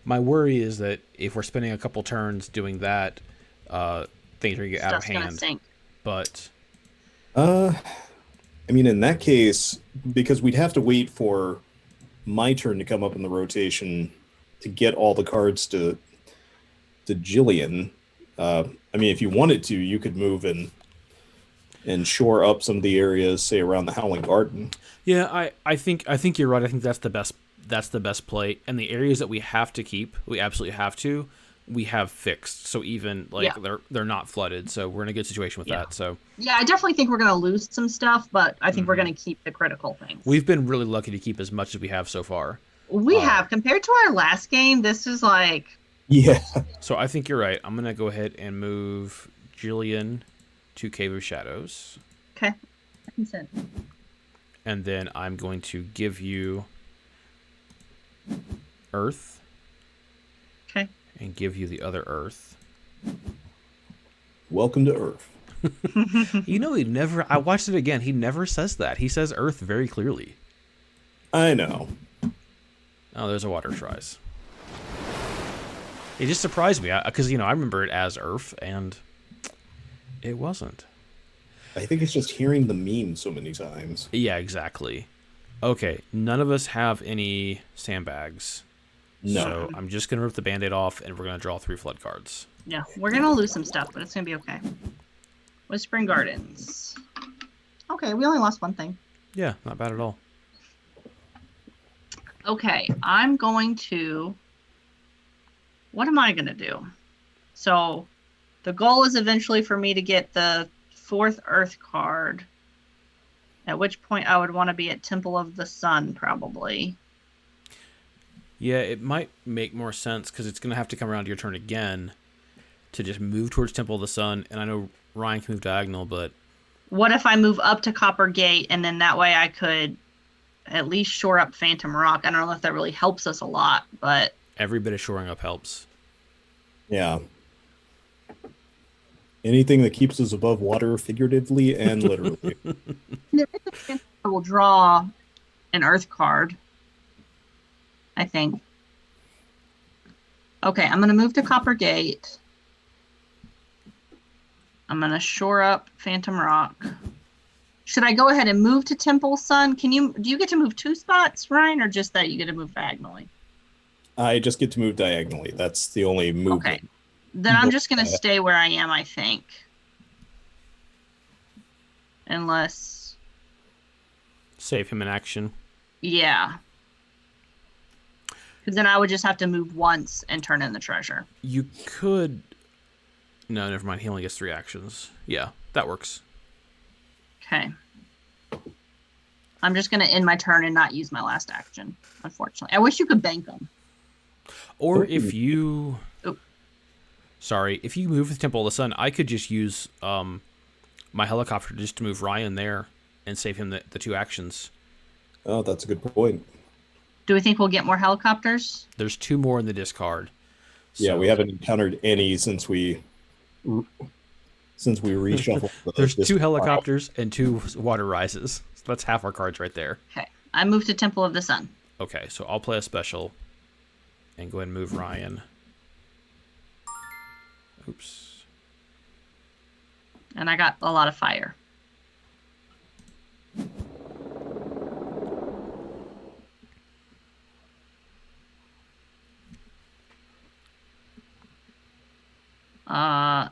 My worry is that if we're spending a couple turns doing that, things are going to get out of Stuff's gonna hand. sink. But I mean, in that case, because we'd have to wait for my turn to come up in the rotation to get all the cards to Jillian. I mean, if you wanted to, you could move and shore up some of the areas, say around the Howling Garden. yeah, I think you're right. I think that's the best play. And the areas that we have to keep, we absolutely have to, we have fixed. So even they're not flooded. So we're in a good situation with that. So yeah, I definitely think we're gonna lose some stuff, but I think we're gonna keep the critical things. we've been really lucky to keep as much as we have so far. We have, compared to our last game, this is like... Yeah. So I think you're right. I'm going to go ahead and move Jillian to Cave of Shadows. Okay. Consent. And then I'm going to give you Earth. Okay. And give you the other Earth. Welcome to Earth. I watched it again. He never says that. He says Earth very clearly. I know. Oh, there's a water tries. It just surprised me because, I remember it as Earth, and it wasn't. I think it's just hearing the meme so many times. Yeah, exactly. Okay, none of us have any sandbags. No. So I'm just going to rip the Band-Aid off, and we're going to draw 3 flood cards. Yeah, we're gonna lose some stuff, but it's gonna be okay. Whispering Gardens. Okay, we only lost 1 thing. Yeah, not bad at all. Okay, I'm going to... What am I going to do? So the goal is eventually for me to get the 4th Earth card, at which point I would want to be at Temple of the Sun, probably. Yeah, it might make more sense because it's going to have to come around to your turn again to just move towards Temple of the Sun. And I know Ryan can move diagonal, but... What if I move up to Copper Gate, and then that way I could at least shore up Phantom Rock? I don't know if that really helps us a lot, but... Every bit of shoring up helps. Yeah. Anything that keeps us above water, figuratively and literally. I will draw an Earth card, I think. Okay, I'm going to move to Copper Gate. I'm going to shore up Phantom Rock. Should I go ahead and move to Temple Sun? Do you get to move 2 spots, Ryan, or just that you get to move diagonally? I just get to move diagonally. That's the only movement. Okay. Then I'm just going to stay where I am, I think. Unless... Save him in action. Yeah. Because then I would just have to move once and turn in the treasure. You could... No, never mind. He only gets 3 actions. Yeah, that works. Okay. I'm just going to end my turn and not use my last action, unfortunately. I wish you could bank them. Or if you... Sorry, if you move with Temple of the Sun, I could just use my helicopter just to move Ryan there and save him the 2 actions. Oh, that's a good point. Do we think we'll get more helicopters? There's 2 more in the discard. Yeah, we haven't encountered any since we reshuffled. There's 2 helicopters and 2 water rises. So that's half our cards right there. Okay. I move to Temple of the Sun. Okay, so I'll play a special and go ahead and move Ryan. Oops. And I got a lot of fire.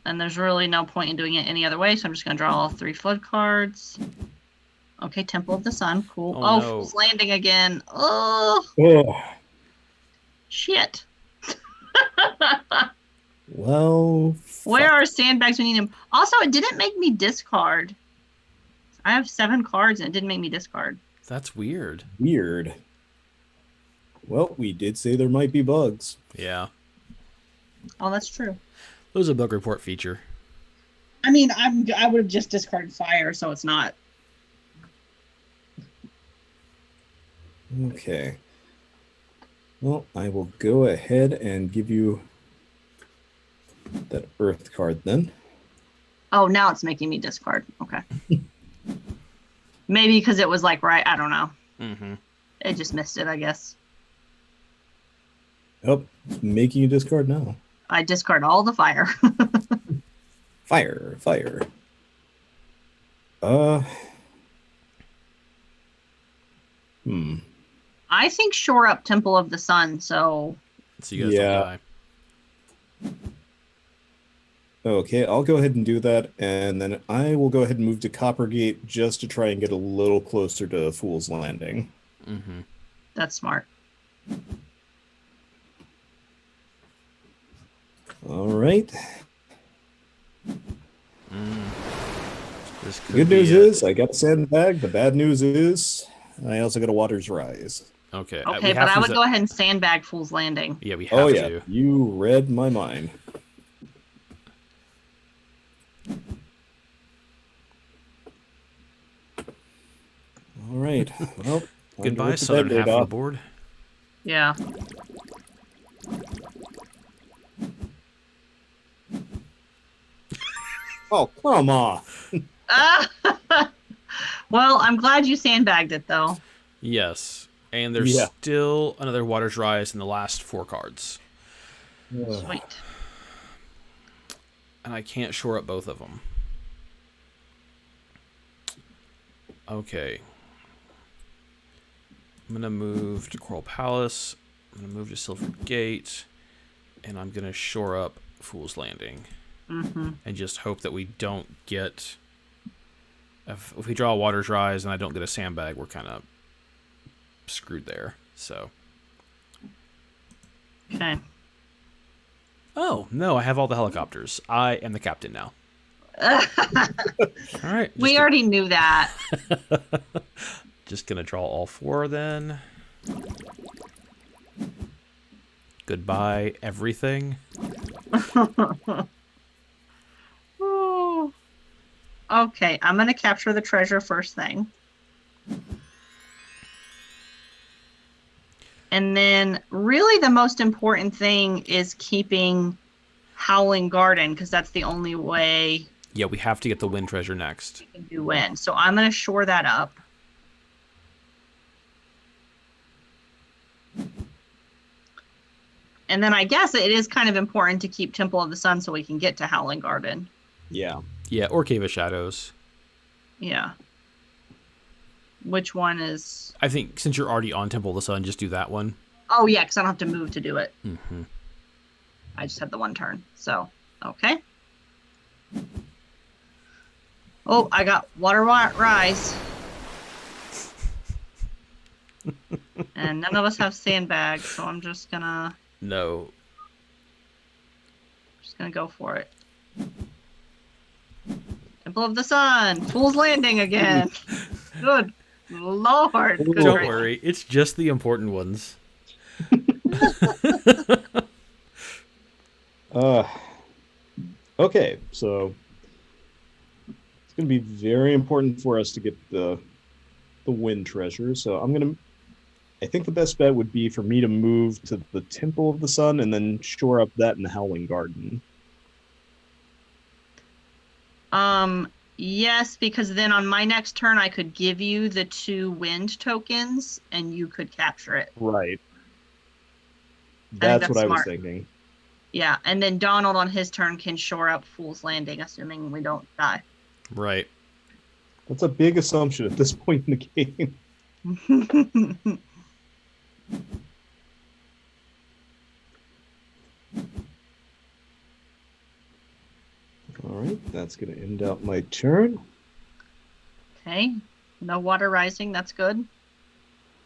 And there's really no point in doing it any other way, so I'm just going to draw all 3 flood cards. Okay, Temple of the Sun. Cool. Oh, no. Fool's Landing again. Oh, Oh, shit. well, Where fuck. are sandbags when you need them? Also, it didn't make me discard. I have 7 cards, and it didn't make me discard. That's weird. Weird. Well, we did say there might be bugs. Yeah. Oh, that's true. There's a bug report feature. I mean, I would have just discarded fire, so it's not. Okay. Well, I will go ahead and give you that earth card then. Oh, now it's making me discard. Okay. Maybe because it was like right. I don't know. Mm-hmm. It just missed it, I guess. Oh, it's making you discard now. I discard all the fire. Fire, fire. I think shore up Temple of the Sun, so So you guys Yeah. don't die. Okay, I'll go ahead and do that, and then I will go ahead and move to Coppergate just to try and get a little closer to Fool's Landing. Mm-hmm. that's smart. All right. This The could good be news it. is I got the sandbag. The bad news is I also got a Water's Rise. Okay. Okay, but I would go ahead and sandbag Fool's Landing. Yeah, we have Oh, yeah. to. You read my mind. All right. Well, time to Goodbye, put the southern Band-Aid half of the off. board. Yeah. Oh, come on. Well, I'm glad you sandbagged it, though. Yes. And there's Yeah. still another Water's Rise in the last 4 cards. Sweet. And I can't shore up both of them. Okay. I'm going to move to Coral Palace. I'm going to move to Silver Gate. And I'm going to shore up Fool's Landing. Mm-hmm. And just hope that we don't get... If we draw a Water's Rise and I don't get a sandbag, we're kind of screwed there. So... Okay. Oh, no, I have all the helicopters. I am the captain now. All right. We already knew that. Just going to draw all 4 then. Goodbye, everything. Ooh. Okay, I'm going to capture the treasure first thing. And then really the most important thing is keeping Howling Garden, because that's the only way Yeah, we have to get the wind treasure next. we can do win. So I'm going to shore that up. And then I guess it is kind of important to keep Temple of the Sun so we can get to Howling Garden. Yeah. Yeah, or Cave of Shadows. Yeah. Which one is... I think since you're already on Temple of the Sun, just do that one. Oh, yeah, because I don't have to move to do it. Mm-hmm. I just had the one turn. So, okay. Oh, I got Rise. And none of us have sandbags, so I'm just gonna No. go for it. Temple of the Sun, Fool's Landing again. Good Lord. Good Don't gracious. worry, it's just the important ones. Okay, so it's going to be very important for us to get the wind treasure. So I think the best bet would be for me to move to the Temple of the Sun and then shore up that in the Howling Garden. Yes, because then on my next turn, I could give you the 2 wind tokens, and you could capture it. Right. I think That's what that's I was smart. thinking. Yeah, and then Donald on his turn can shore up Fool's Landing, assuming we don't die. Right. That's a big assumption at this point in the game. All right, that's going to end out my turn. Okay, no water rising. That's good.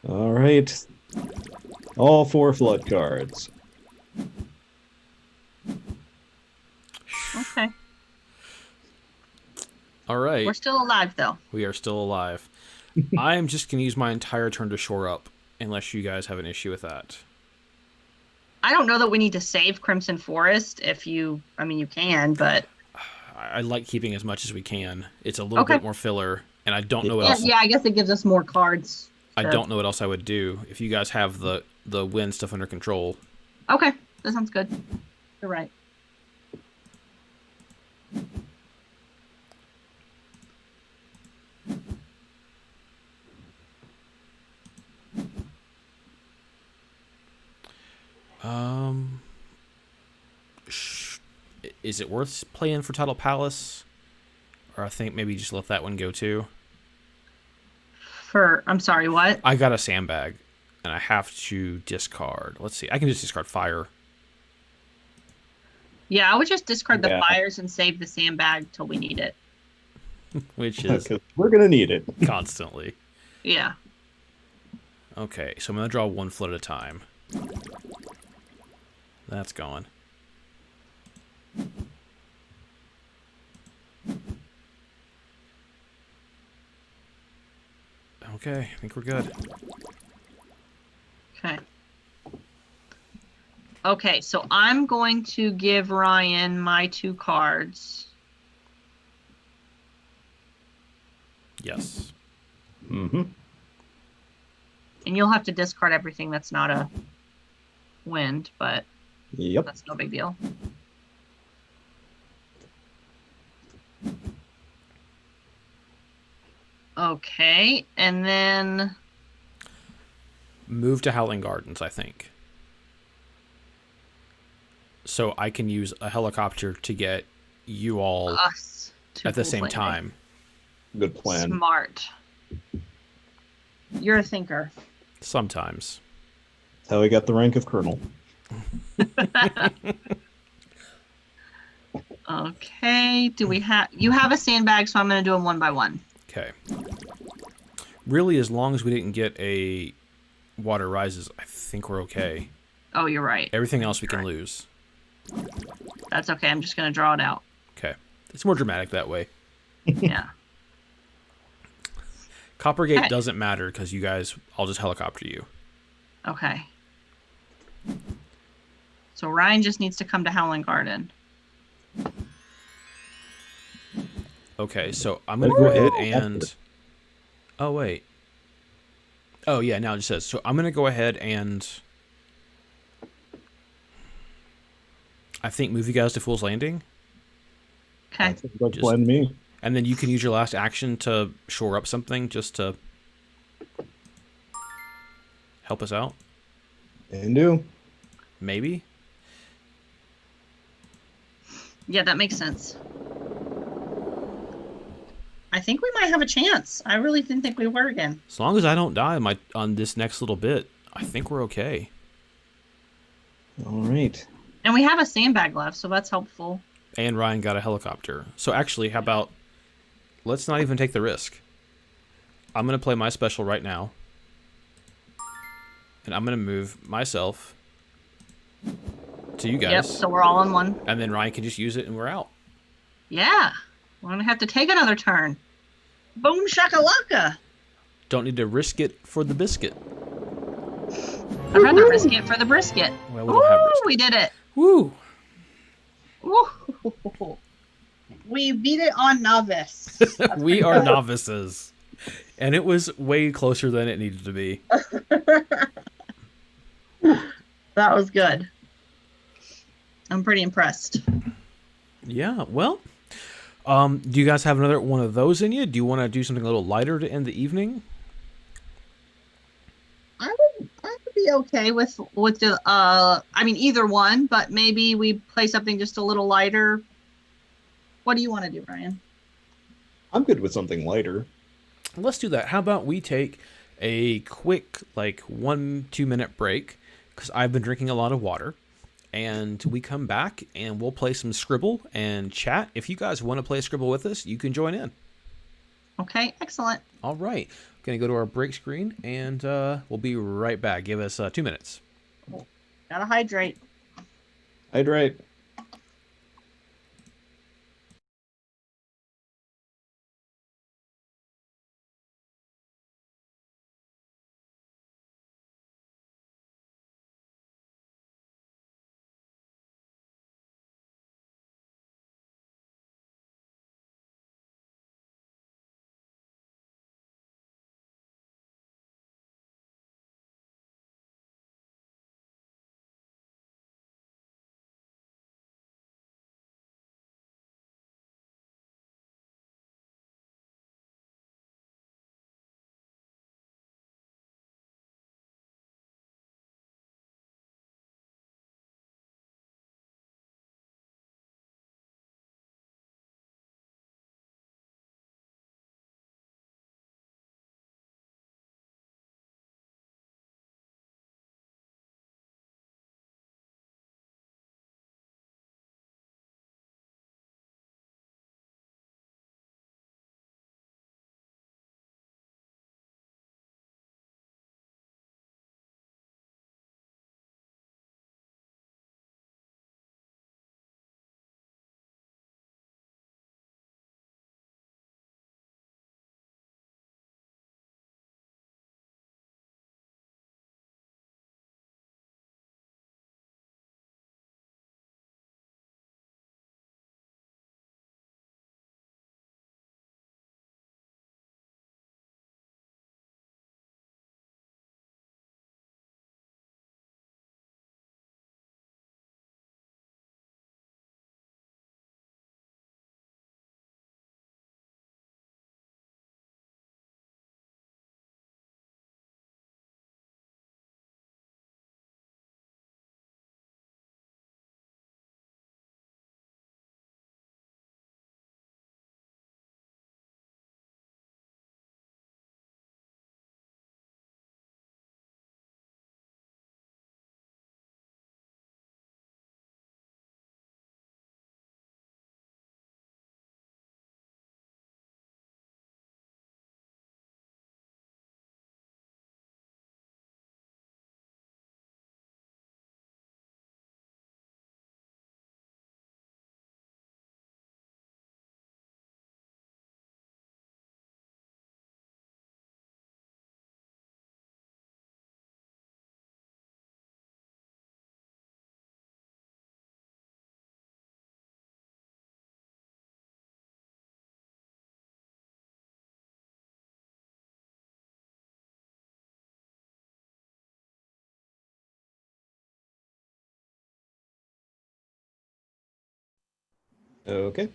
All right. All 4 flood cards. Okay, All right. we're still alive though. We are still alive. I am just going to use my entire turn to shore up, unless you guys have an issue with that. I don't know that we need to save Crimson Forest. If you, I mean, you can, but I like keeping as much as we can. It's a little Okay. bit more filler, and I don't know what yeah, else. yeah, I guess it gives us more cards. I to- don't know what else I would do if you guys have the wind stuff under control. Okay, that sounds good. You're right. Is it worth playing for Tidal Palace, or I think maybe just let that one go too? I'm sorry, what? I got a sandbag, and I have to discard. Let's see. I can just discard fire. Yeah, I would just discard the Yeah. fires and save the sandbag till we need it. Which is Because we're going to need it. constantly. Yeah. Okay, so I'm going to draw 1 flood at a time. That's gone. Okay, I think we're good. Okay. Okay, so I'm going to give Ryan my 2 cards. Yes. Mm-hmm. And you'll have to discard everything that's not a wind, but Yep. that's no big deal. Okay, and then Move to Howling Gardens, I think. So I can use a helicopter to get you all us to at the Fool's same Landing. time. Good plan. Smart. You're a thinker. Sometimes. That's how I got the rank of colonel. Okay, do we have... You have a sandbag, so I'm going to do them one by one. Okay. Really, as long as we didn't get a water rises, I think we're okay. Oh, you're right. Everything else we can lose. That's okay. I'm just going to draw it out. Okay. It's more dramatic that way. Yeah. Coppergate Okay. doesn't matter because you guys, I'll just helicopter you. Okay. So Ryan just needs to come to Howling Garden. Okay, so I'm going to go ahead and... Oh, wait. Oh, yeah, now it just says... So I'm going to go ahead and... I think move you guys to Fool's Landing. Okay. That's a good Just- plan to me. And then you can use your last action to shore up something just to help us out. And do. Maybe. Yeah, that makes sense. I think we might have a chance. I really didn't think we were again. As long as I don't die on this next little bit, I think we're okay. All right. And we have a sandbag left, so that's helpful. And Ryan got a helicopter. So actually, how about... Let's not even take the risk. I'm going to play my special right now. And I'm going to move myself to you guys. Yep, so we're all on one. And then Ryan can just use it and we're out. Yeah. We're going to have to take another turn. Boom shakalaka. Don't need to risk it for the biscuit. I'd rather risk it for the brisket. Well, we don't have Ooh, brisket. we did it. Woo! Ooh. We beat it on novice. That's We pretty are good. novices. And it was way closer than it needed to be. That was good. I'm pretty impressed. Yeah, well, Do you guys have another one of those in you? Do you want to do something a little lighter to end the evening? I would be okay with the I mean either one, but maybe we play something just a little lighter. What do you want to do, Ryan? I'm good with something lighter. Let's do that. How about we take a quick, like, 1-2 minute break because I've been drinking a lot of water, and we come back and we'll play some Scribble and chat. If you guys want to play Scribble with us, you can join in. Okay, excellent. All right. Going to go to our break screen, and we'll be right back. Give us 2 minutes. Gotta hydrate. Hydrate. Okay.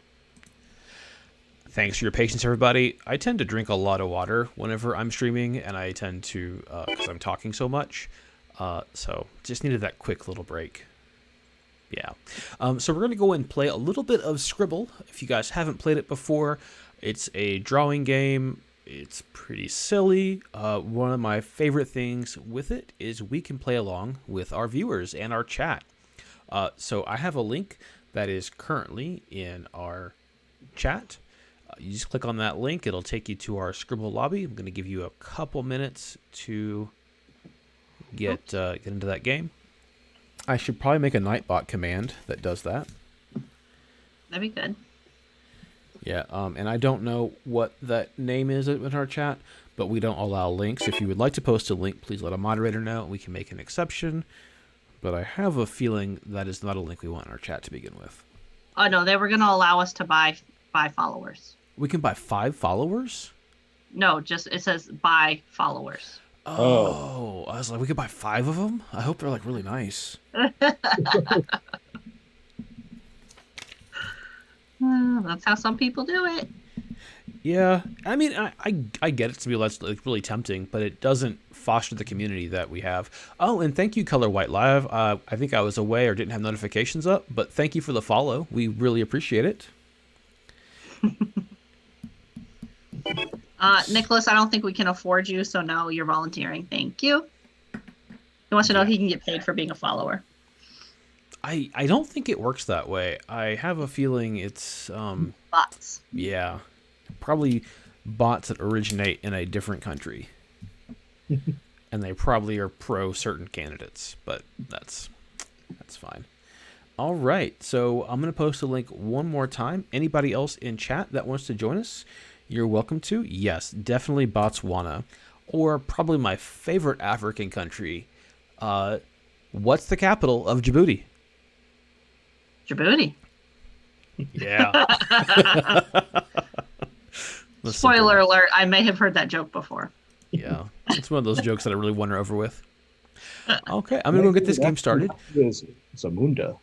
Thanks for your patience, everybody. I tend to drink a lot of water whenever I'm streaming, and I tend to, because I'm talking so much. So just needed that quick little break. Yeah. So we're going to go and play a little bit of Scribble. If you guys haven't played it before, it's a drawing game. It's pretty silly. One of my favorite things with it is we can play along with our viewers and our chat. So I have a link that is currently in our chat. You just click on that link. It'll take you to our Scribble lobby. I'm going to give you a couple minutes to get into that game. I should probably make a Nightbot command that does that. That'd be good. Yeah, and I don't know what that name is in our chat, but we don't allow links. If you would like to post a link, please let a moderator know. We can make an exception. But I have a feeling that is not a link we want in our chat to begin with. Oh no, they were gonna allow us to buy followers. We can buy 5 followers? No, just it says buy followers. Oh, I was like, we could buy 5 of them? I hope they're like really nice. Oh that's how some people do it. Yeah, I mean, I get it to be less like really tempting, but it doesn't foster the community that we have. Oh, and thank you, Color White Live. I think I was away or didn't have notifications up, but thank you for the follow. We really appreciate it. Nicholas, I don't think we can afford you, so no, you're volunteering. Thank you. He wants to know if he can get paid for being a follower. I don't think it works that way. I have a feeling it's Bots. yeah, probably bots that originate in a different country, and they probably are pro certain candidates. But that's fine. All right, so I'm gonna post a link one more time. Anybody else in chat that wants to join us, you're welcome to. Yes, definitely Botswana, or probably my favorite African country. What's the capital of Djibouti? Djibouti. Yeah. Spoiler alert, I may have heard that joke before. Yeah. It's one of those jokes that I really wonder over with. Okay, I'm going to go get this game started. It's Zamunda.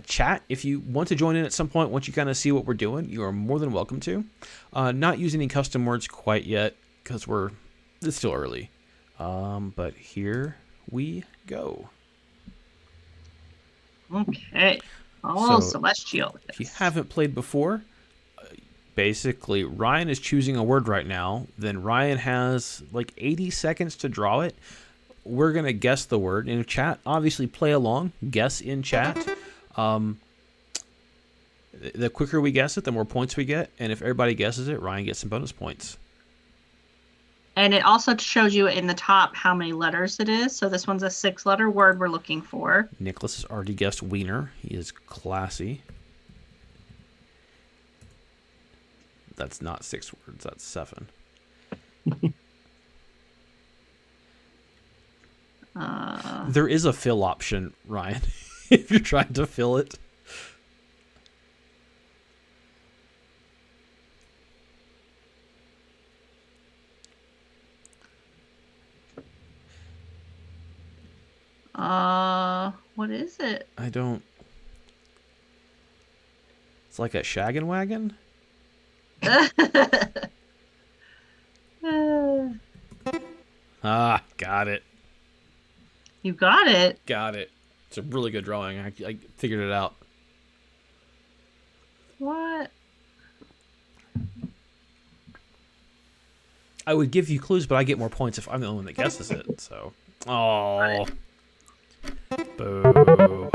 Chat, if you want to join in at some point, once you kind of see what we're doing, you are more than welcome to. Not using any custom words quite yet, because it's still early. But here we go. Okay. Oh, So, Celestial. If you haven't played before, basically Ryan is choosing a word right now. Then Ryan has like 80 seconds to draw it. We're going to guess the word in chat. Obviously, play along. Guess in chat. The quicker we guess it, the more points we get. And if everybody guesses it, Ryan gets some bonus points. And it also shows you in the top how many letters it is. So this one's a 6-letter word we're looking for. Nicholas has already guessed wiener. He is classy. That's not 6 words. That's 7. There is a fill option, Ryan, if you're trying to fill it. What is it? I don't. It's like a shaggin' wagon. Got it. You got it. Got it. It's a really good drawing. I figured it out. What? I would give you clues, but I get more points if I'm the only one that guesses it. So, oh, boo.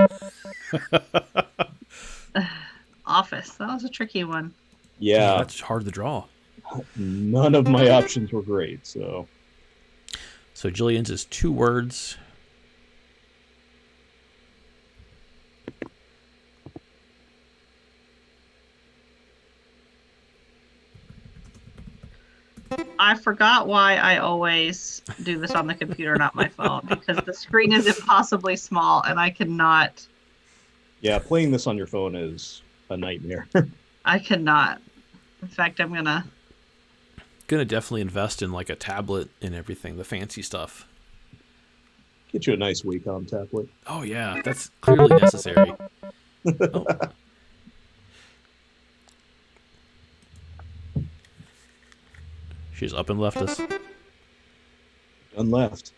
Office. That was a tricky one. Yeah, That's hard to draw. none of my options were great. So Jillian's is 2 words. I forgot why I always do this on the computer, not my phone, because the screen is impossibly small and I cannot. yeah, playing this on your phone is a nightmare. I cannot. In fact, I'm gonna. Gonna definitely invest in like a tablet and everything, the fancy stuff. Get you a nice Wacom tablet. Oh yeah, that's clearly necessary. Oh. She's up and left us. Done left.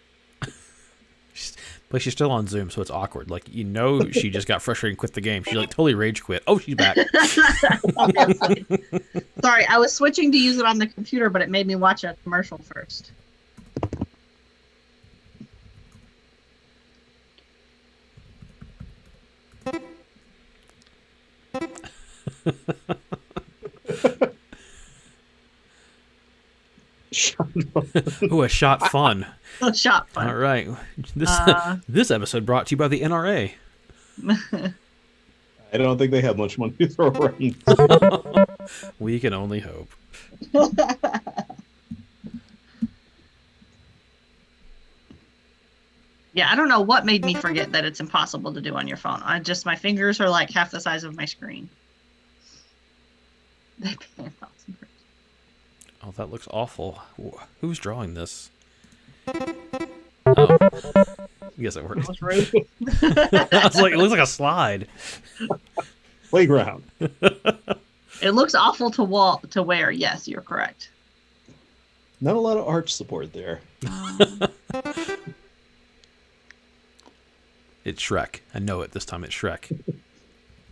But she's still on Zoom, so it's awkward. Like, she just got frustrated and quit the game. She like totally rage quit. Oh, she's back. Sorry, I was switching to use it on the computer, but it made me watch a commercial first. Ooh, a shot fun. Shot fun. All right. This episode brought to you by the NRA. I don't think they have much money to throw around. We can only hope. Yeah, I don't know what made me forget that it's impossible to do on your phone. My fingers are like half the size of my screen. They pay $1,000. Oh, that looks awful. Who's drawing this? Oh. I guess it worked. That was rude. I was like, it looks like a slide. Playground. It looks awful to wear. Yes, you're correct. Not a lot of arch support there. It's Shrek. I know it this time. It's Shrek.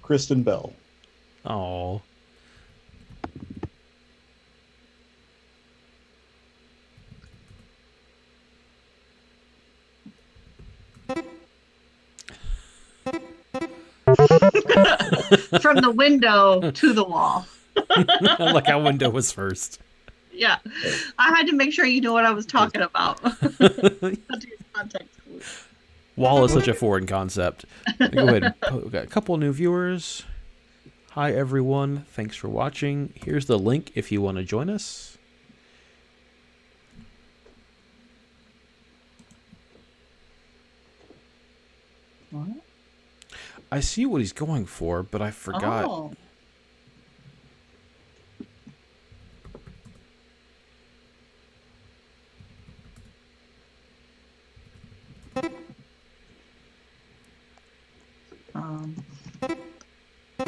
Kristen Bell. Oh. From the window to the wall. I like how window was first. Yeah, I had to make sure you know what I was talking about. Context clue. Wall is such a foreign concept. Go ahead. We've got a couple new viewers. Hi, everyone. Thanks for watching. Here's the link if you want to join us. What? I see what he's going for, but I forgot. Oh.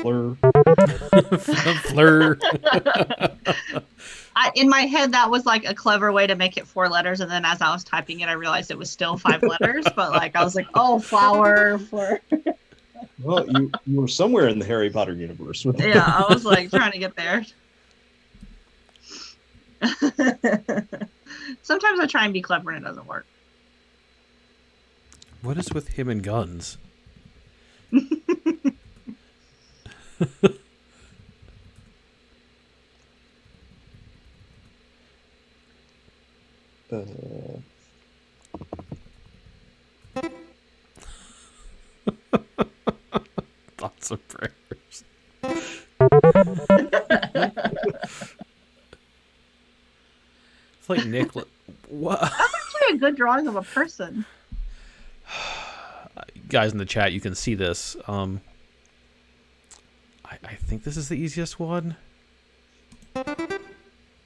Blur. Fleur. In my head, that was like a clever way to make it 4 letters, and then as I was typing it, I realized it was still 5 letters. But like, I was like, "Oh, flower for." Well, you were somewhere in the Harry Potter universe. With Yeah, I was like trying to get there. Sometimes I try and be clever and it doesn't work. What is with him and guns? Thoughts and prayers. It's like Nick. What? That's actually a good drawing of a person. Guys in the chat, you can see this. I think this is the easiest one.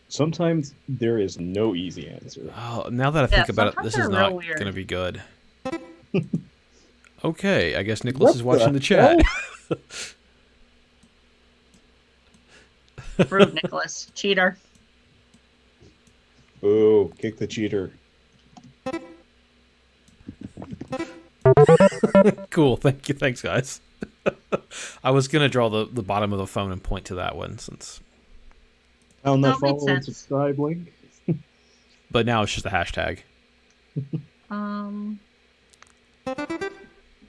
Sometimes there is no easy answer. Oh, now that I think about it, sometimes this is they're not real weird. going to be good. Okay, I guess Nicholas What is watching the the chat. Rude, Nicholas. Cheater. Oh, kick the cheater. Cool, thank you. Thanks, guys. I was going to draw the bottom of the phone and point to that one, since, Found that That makes follow and sense. subscribe link. but now it's just a hashtag.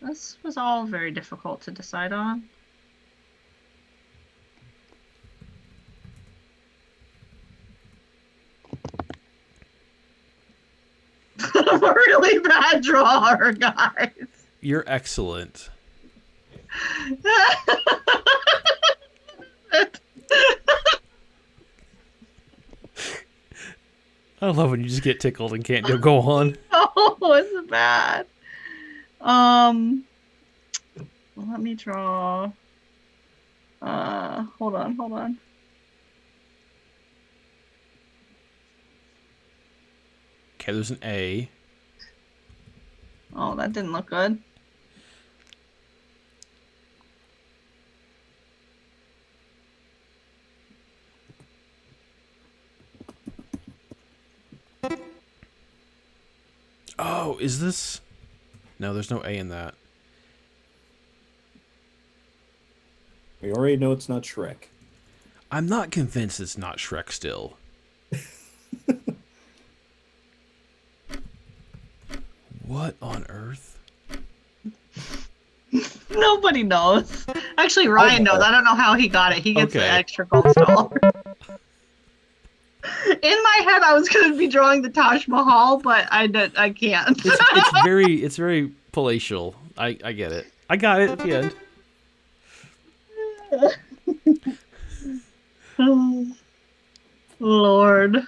This was all very difficult to decide on. I'm a really bad drawer, guys. You're excellent. I love when you just get tickled and can't go on. Oh, it's bad. Let me draw. Hold on. Okay, there's an A. Oh, that didn't look good. Oh, is this? No, there's no A in that. We already know it's not Shrek. I'm not convinced it's not Shrek still. What on earth? Nobody knows. Actually, Ryan knows. I don't know how he got it. He gets Okay. an extra gold star. In my head, I was going to be drawing the Taj Mahal, but I can't. It's very palatial. I get it. I got it at the end. Oh, Lord.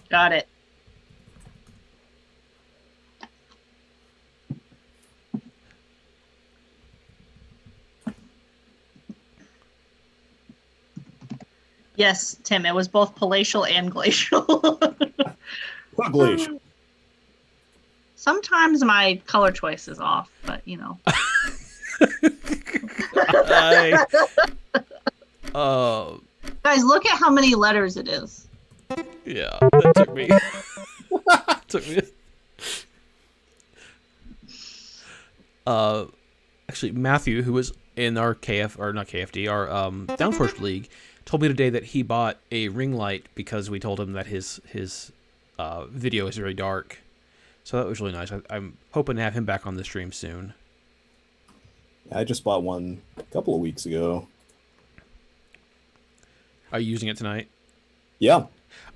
Got it. Yes, Tim, it was both palatial and glacial. What glacial? Sometimes my color choice is off, but you know. I, uh, Guys, look at how many letters it is. yeah, that took me. took me. Actually, Matthew, who was in our not KFD, our Downforce League, told me today that he bought a ring light because we told him that his video is very dark. So that was really nice. I'm hoping to have him back on the stream soon. I just bought one a couple of weeks ago. Are you using it tonight? Yeah.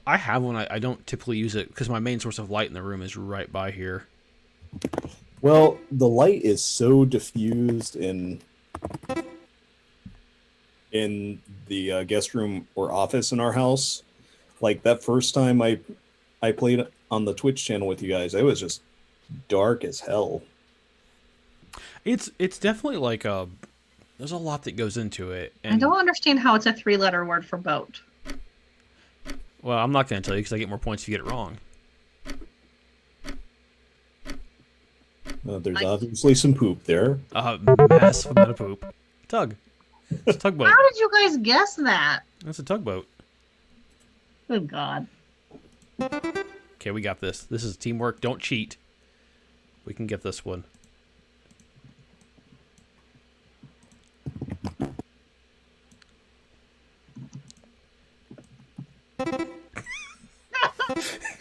I have one. I don't typically use it because my main source of light in the room is right by here. Well, the light is so diffused in the guest room or office in our house. Like that first time I played on the Twitch channel with you guys, it was just dark as hell. It's definitely like there's a lot that goes into it. And, I don't understand how it's a 3-letter word for boat. well, I'm not going to tell you because I get more points if you get it wrong. There's obviously some poop there. Massive amount of poop. Tug. It's a tugboat. How did you guys guess that? That's a tugboat. Good God. Okay, we got this. This is teamwork. Don't cheat. We can get this one.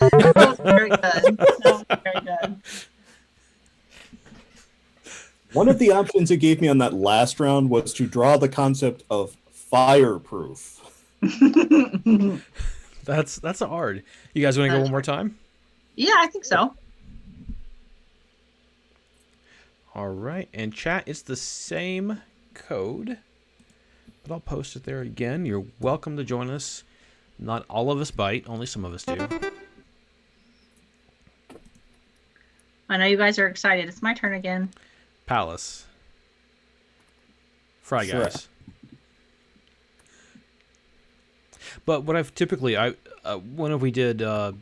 That was very good. That was very good. One of the options it gave me on that last round was to draw the concept of fireproof. That's hard. You guys want to go one more time? Yeah, I think so. All right. And chat, it's the same code, but I'll post it there again. You're welcome to join us. Not all of us bite. Only some of us do. I know you guys are excited. It's my turn again. Palace. Fry Guys. But what I've typically, whenever we did the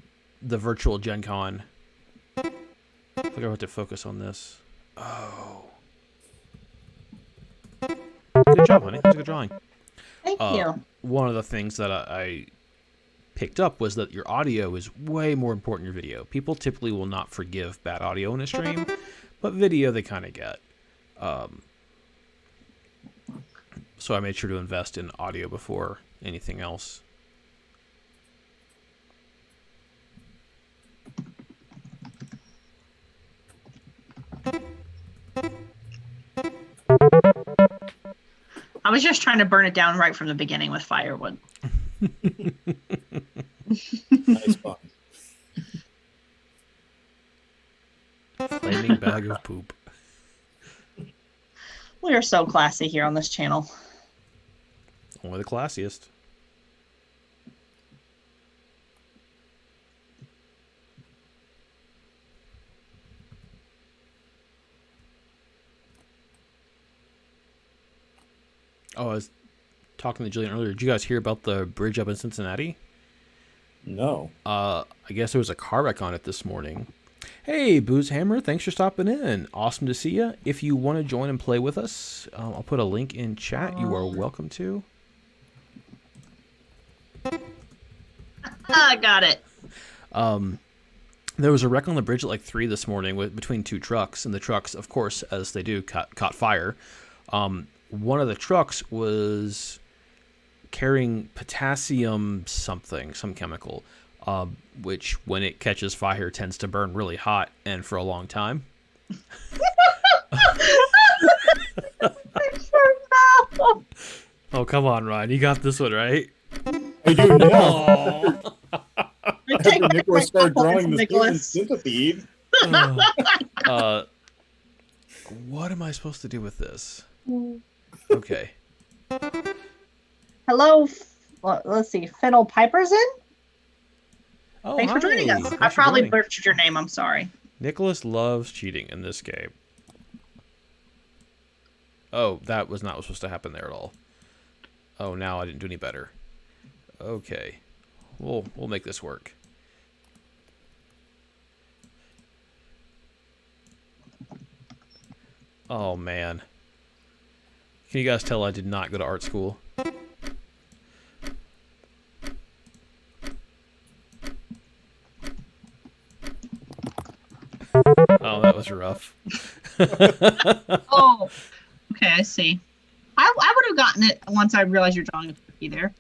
virtual Gen Con, I think I have to focus on this. Oh. Good job, honey. That's a good drawing. Thank you. One of the things that I picked up was that your audio is way more important than your video. People typically will not forgive bad audio in a stream, but video they kind of get. So I made sure to invest in audio before anything else. I was just trying to burn it down right from the beginning with firewood. Nice fun. Flaming bag of poop. We are so classy here on this channel. Only the classiest. Oh, I was talking to Jillian earlier. Did you guys hear about the bridge up in Cincinnati? No. I guess there was a car wreck on it this morning. Hey, Booze Hammer, thanks for stopping in. Awesome to see you. If you want to join and play with us, I'll put a link in chat. You are welcome to. I got it. There was a wreck on the bridge at like 3 this morning between two trucks, and the trucks, of course, as they do, caught fire. One of the trucks was carrying potassium something, some chemical, which when it catches fire tends to burn really hot and for a long time. Oh, come on, Ryan. You got this one, right? I do now. Oh. After Nicholas started drawing the centipede. What am I supposed to do with this? Okay. Hello. Let's see. Fiddle Piper's in? Oh, Thanks for hi. joining us. Thanks I for probably joining. butchered your name. I'm sorry. Nicholas loves cheating in this game. Oh, that was not supposed to happen there at all. Oh, now I didn't do any better. Okay. We'll make this work. Oh man. Can you guys tell I did not go to art school? Oh, that was rough. Oh, okay, I see. I would have gotten it once I realized you're drawing a turkey there.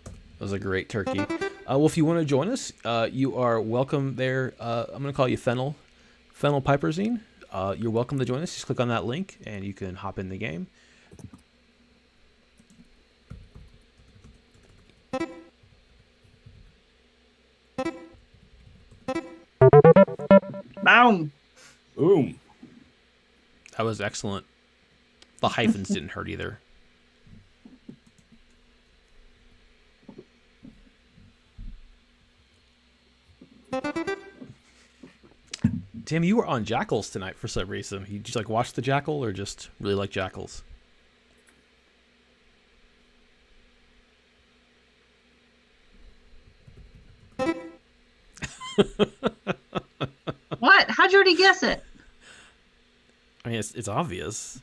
That was a great turkey. Well, if you want to join us, you are welcome there. I'm going to call you Fennel Piperzine. You're welcome to join us. Just click on that link, and you can hop in the game. Boom. Boom. That was excellent. The hyphens didn't hurt either. Tim, you were on Jackals tonight for some reason. You just like watch the Jackal or just really like Jackals? What? How'd you already guess it? I mean, it's obvious.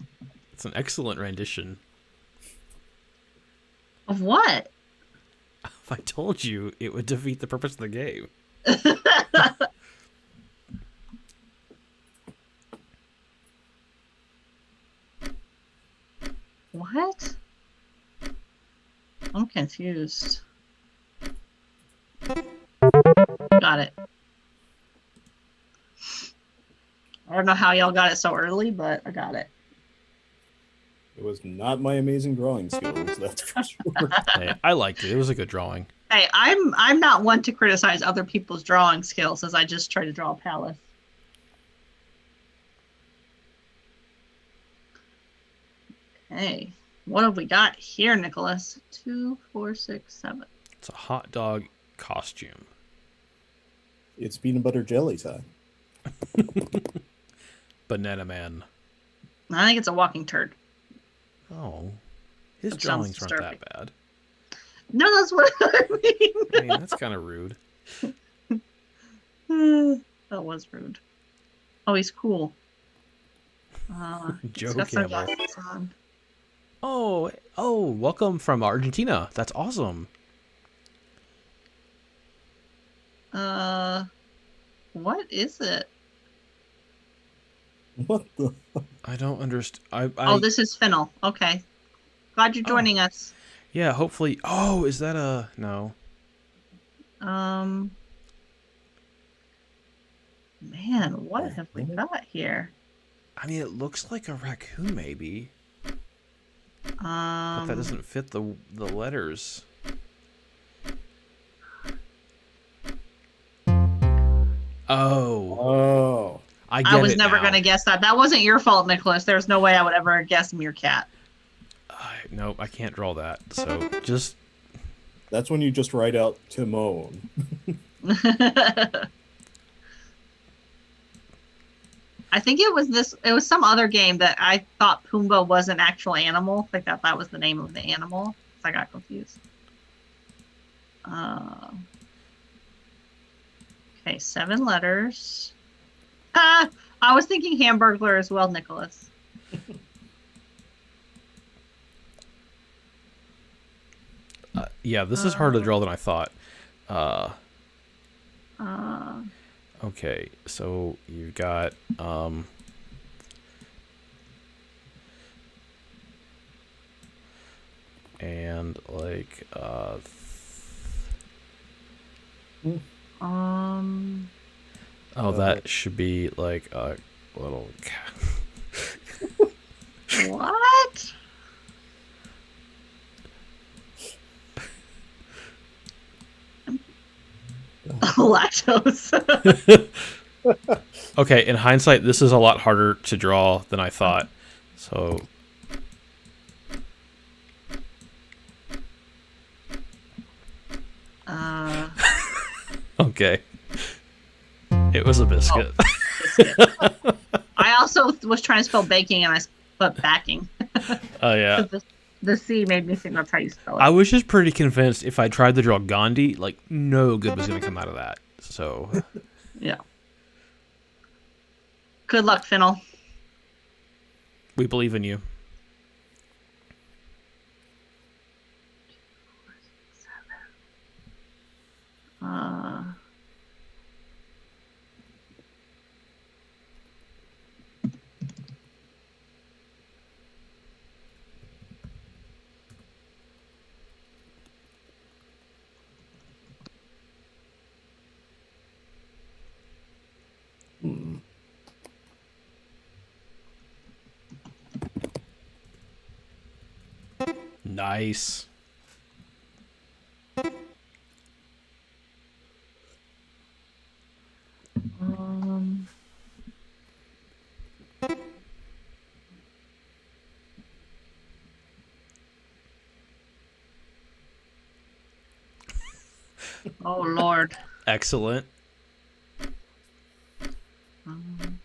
It's an excellent rendition. Of what? If I told you, it would defeat the purpose of the game. What? I'm confused. Got it. I don't know how y'all got it so early, but I got it. It was not my amazing drawing skills, that's for sure. Hey, I liked it. It was a good drawing. Hey, I'm not one to criticize other people's drawing skills, as I just try to draw a palace. Okay, what have we got here, Nicholas? 2, 4, 6, 7. It's a hot dog costume. It's peanut butter jelly time. Banana Man. I think it's a walking turd. Oh, his That sounds drawings aren't disturbing. that bad. No, that's what I mean. I mean, that's kind of rude. That was rude. Oh, he's cool. Joe He's got Campbell. sunglasses on. Oh, welcome from Argentina. That's awesome. What is it? What the? I don't understand. Oh, this is Fennel. Okay. Glad you're joining us. Yeah, hopefully. Oh, is that a no? Man, what have we got here? I mean, it looks like a raccoon, maybe, but Um, that doesn't fit the letters. Oh, Oh. I get I was it never now. gonna guess that. That wasn't your fault, Nicholas. There's no way I would ever guess meerkat. Nope, I can't draw that. So just That's when you just write out Timon. I think it was this. It was some other game that I thought Pumbaa was an actual animal. Like that was the name of the animal. So I got confused. Okay, 7 letters. I was thinking Hamburglar as well, Nicholas. yeah, this is harder to draw than I thought. Okay, so you've got and like oh, that should be like a little What? Lactose. Okay, in hindsight, this is a lot harder to draw than I thought. So okay. It was a biscuit. I also was trying to spell baking and I put backing. Oh yeah. The C made me think that's how you spell I it. was just pretty convinced if I tried to draw Gandhi, like, no good was going to come out of that. So, Yeah. Good luck, Fennel. we believe in you. Uh, Hmm. Nice. um, oh, Lord. Excellent. Um,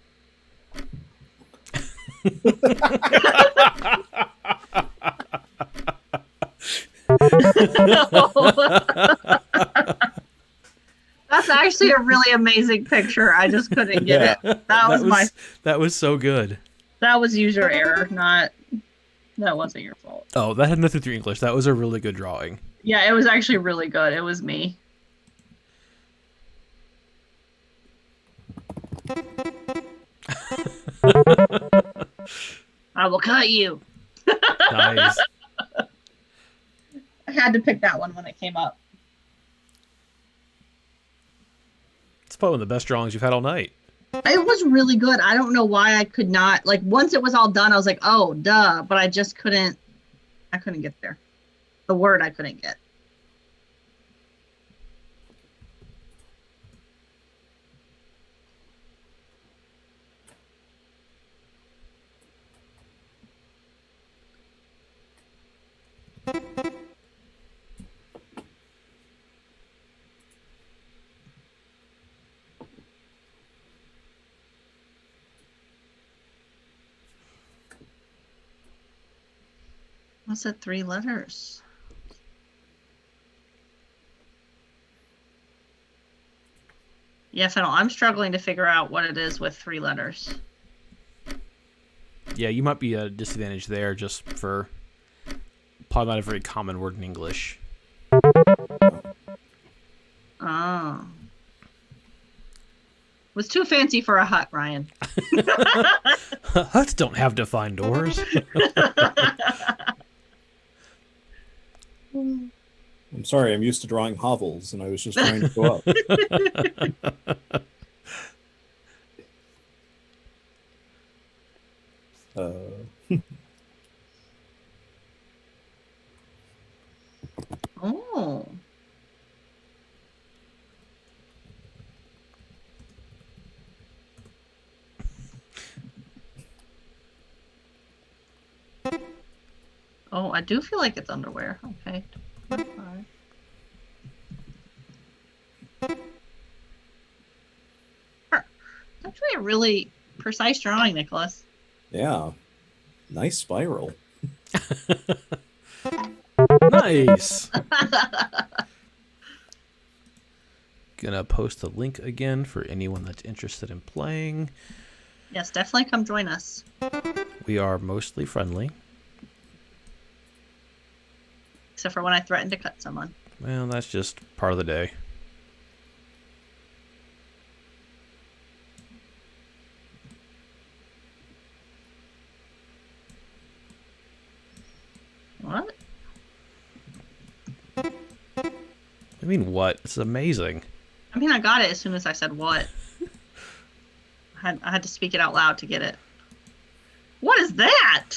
That's actually a really amazing picture. I just couldn't get Yeah. it. That was so good. that was user error, not that wasn't your fault. Oh, that had nothing to do with English. That was a really good drawing. Yeah, it was actually really good. It was me. I will cut you. Nice. I had to pick that one when it came up. It's probably one of the best drawings you've had all night. It was really good. I don't know why I could not, like, once it was all done, I was like, oh, duh, but I just couldn't, I couldn't get there. The word I couldn't get. What's it, 3 letters? Yeah, Fennel, I'm struggling to figure out what it is with 3 letters. Yeah, you might be at a disadvantage there just for probably not a very common word in English. Oh. Was too fancy for a hut, Ryan. Huts don't have defined doors. I'm sorry, I'm used to drawing hovels, and I was just trying to go up. Oh. Oh, I do feel like it's underwear. Okay. Alright. Actually a really precise drawing, Nicholas. Yeah. Nice spiral. Nice. Gonna post the link again for anyone that's interested in playing. Yes, definitely come join us. We are mostly friendly. Except for when I threaten to cut someone. Well, that's just part of the day. What? I mean, what? It's amazing. I mean, I got it as soon as I said what. I had to speak it out loud to get it. What is that?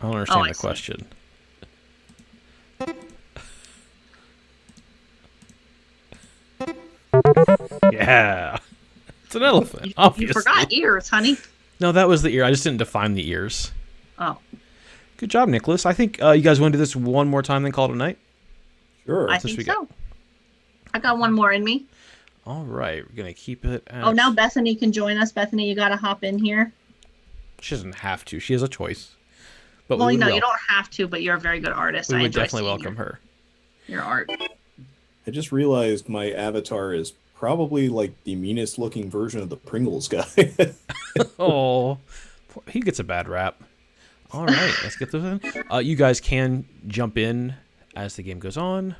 I don't understand I the see. question. Yeah. It's an elephant, obviously. You forgot ears, honey. No, that was the ear. I just didn't define the ears. Oh, Good job, Nicholas. I think you guys want to do this one more time, then call it a night? Sure. I this think we so. I got one more in me. All right. We're going to keep it at... Oh, now Bethany can join us. Bethany, you got to hop in here. She doesn't have to. She has a choice. But Well, we you would know, you don't have to, but you're a very good artist. we I would enjoy definitely seeing welcome her. your art. I just realized my avatar is probably like the meanest looking version of the Pringles guy. Oh, he gets a bad rap. All right, let's get this in. You guys can jump in as the game goes on.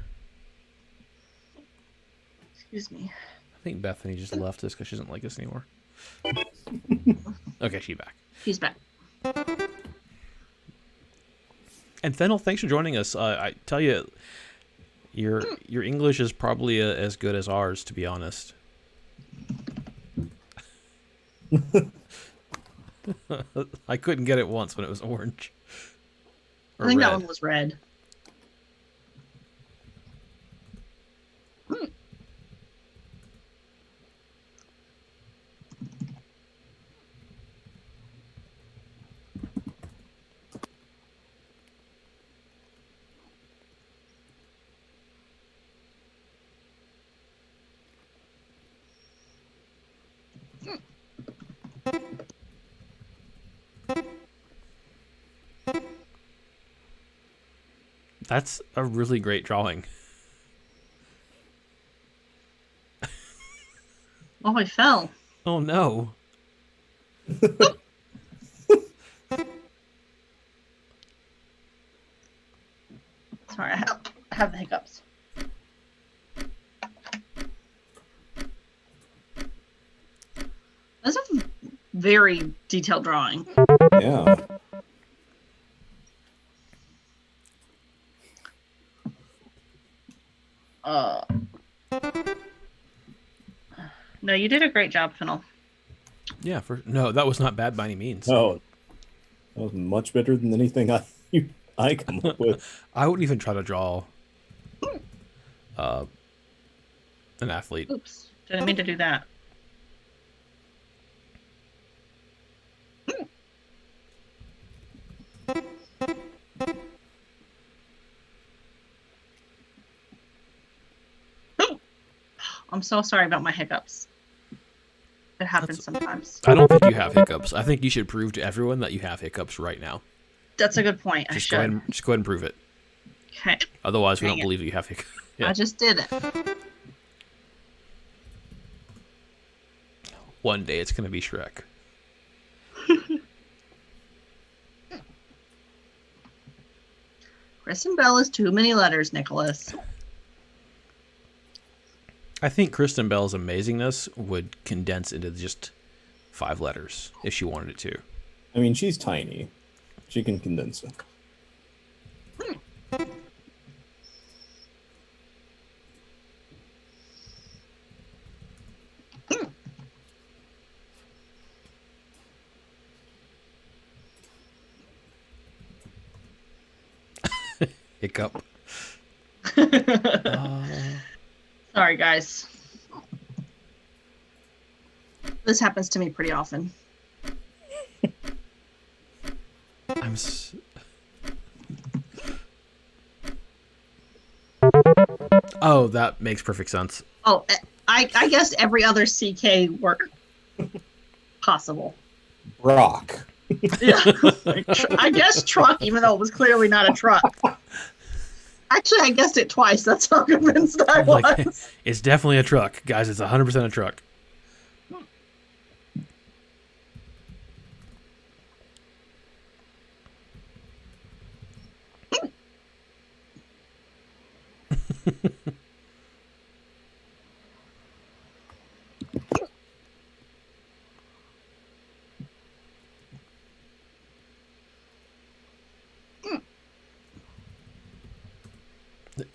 Excuse me. I think Bethany just left us because she doesn't like us anymore. Okay, she's back. She's back. And Fennel, thanks for joining us. I tell you, your English is probably as good as ours, to be honest. I couldn't get it once when it was orange. Or I think red. that one was red. That's a really great drawing. Oh, I fell. Oh no. Sorry, I have the hiccups. That's a very detailed drawing. Yeah. No, you did a great job, Fennel. Yeah, no, that was not bad by any means. Oh, that was much better than anything I come up with. I wouldn't even try to draw an athlete. Oops, didn't mean to do that. I'm so sorry about my hiccups. It happens sometimes. I don't think you have hiccups. I think you should prove to everyone that you have hiccups right now. That's a good point. Just go ahead and prove it. Okay. Otherwise, we Dang don't it. believe you have hiccups. Yeah. I just did it. One day it's going to be Shrek. Kristen Bell is too many letters, Nicholas. I think Kristen Bell's amazingness would condense into just 5 letters if she wanted it to. I mean, she's tiny. She can condense it. Hiccup. Sorry, guys. This happens to me pretty often. Oh, that makes perfect sense. Oh, I guessed every other CK word possible. Brock. Yeah. I guessed truck, even though it was clearly not a truck. Actually, I guessed it twice. That's how convinced I was. Like, it's definitely a truck. Guys, it's 100% a truck.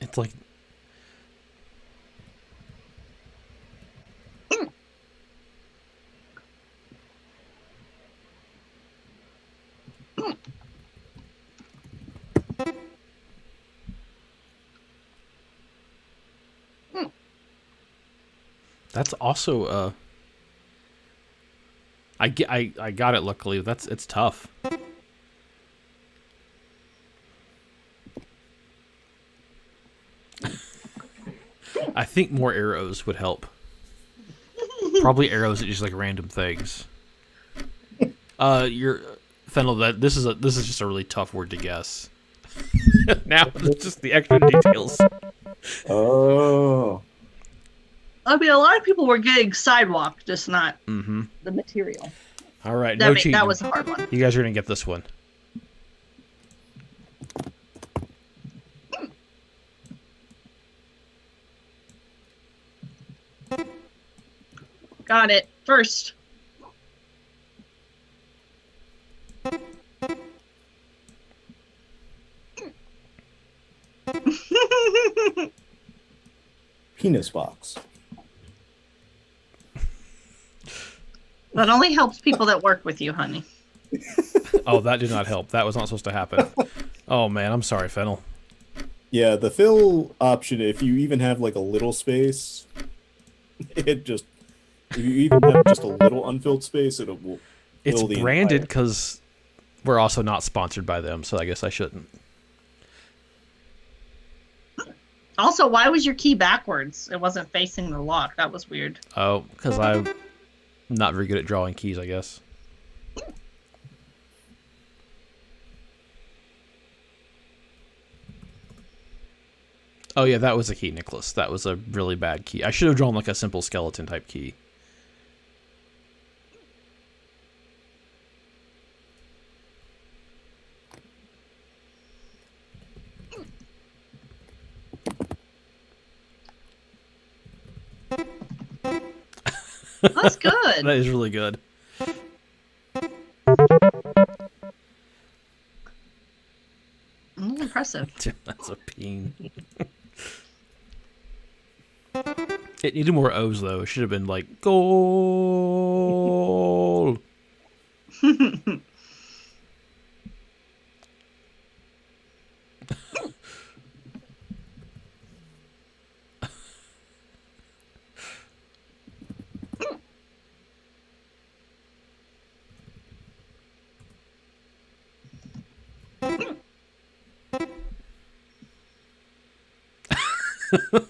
It's like that's also I got it luckily. It's tough. I think more arrows would help. Probably arrows that just like random things. Your Fennel, this is just a really tough word to guess. Now it's just the extra details. Oh. I mean, a lot of people were getting sidewalk, just not Mm-hmm. the material. All right, no cheating. That was a hard one. You guys are gonna get this one. Got it. First. Penis box. That only helps people that work with you, honey. Oh, that did not help. That was not supposed to happen. Oh man, I'm sorry, Fennel. Yeah, the fill option, if you even have like a little space, if you even have just a little unfilled space, will It's fill the branded entire- because we're also not sponsored by them, so I guess I shouldn't. Also, why was your key backwards? It wasn't facing the lock. That was weird. Oh, because I'm not very good at drawing keys, I guess. Oh yeah, that was a key, Nicholas. That was a really bad key. I should have drawn like a simple skeleton type key. That's good. That is really good. Impressive. That's a peen. It needed more O's though. It should have been like goal.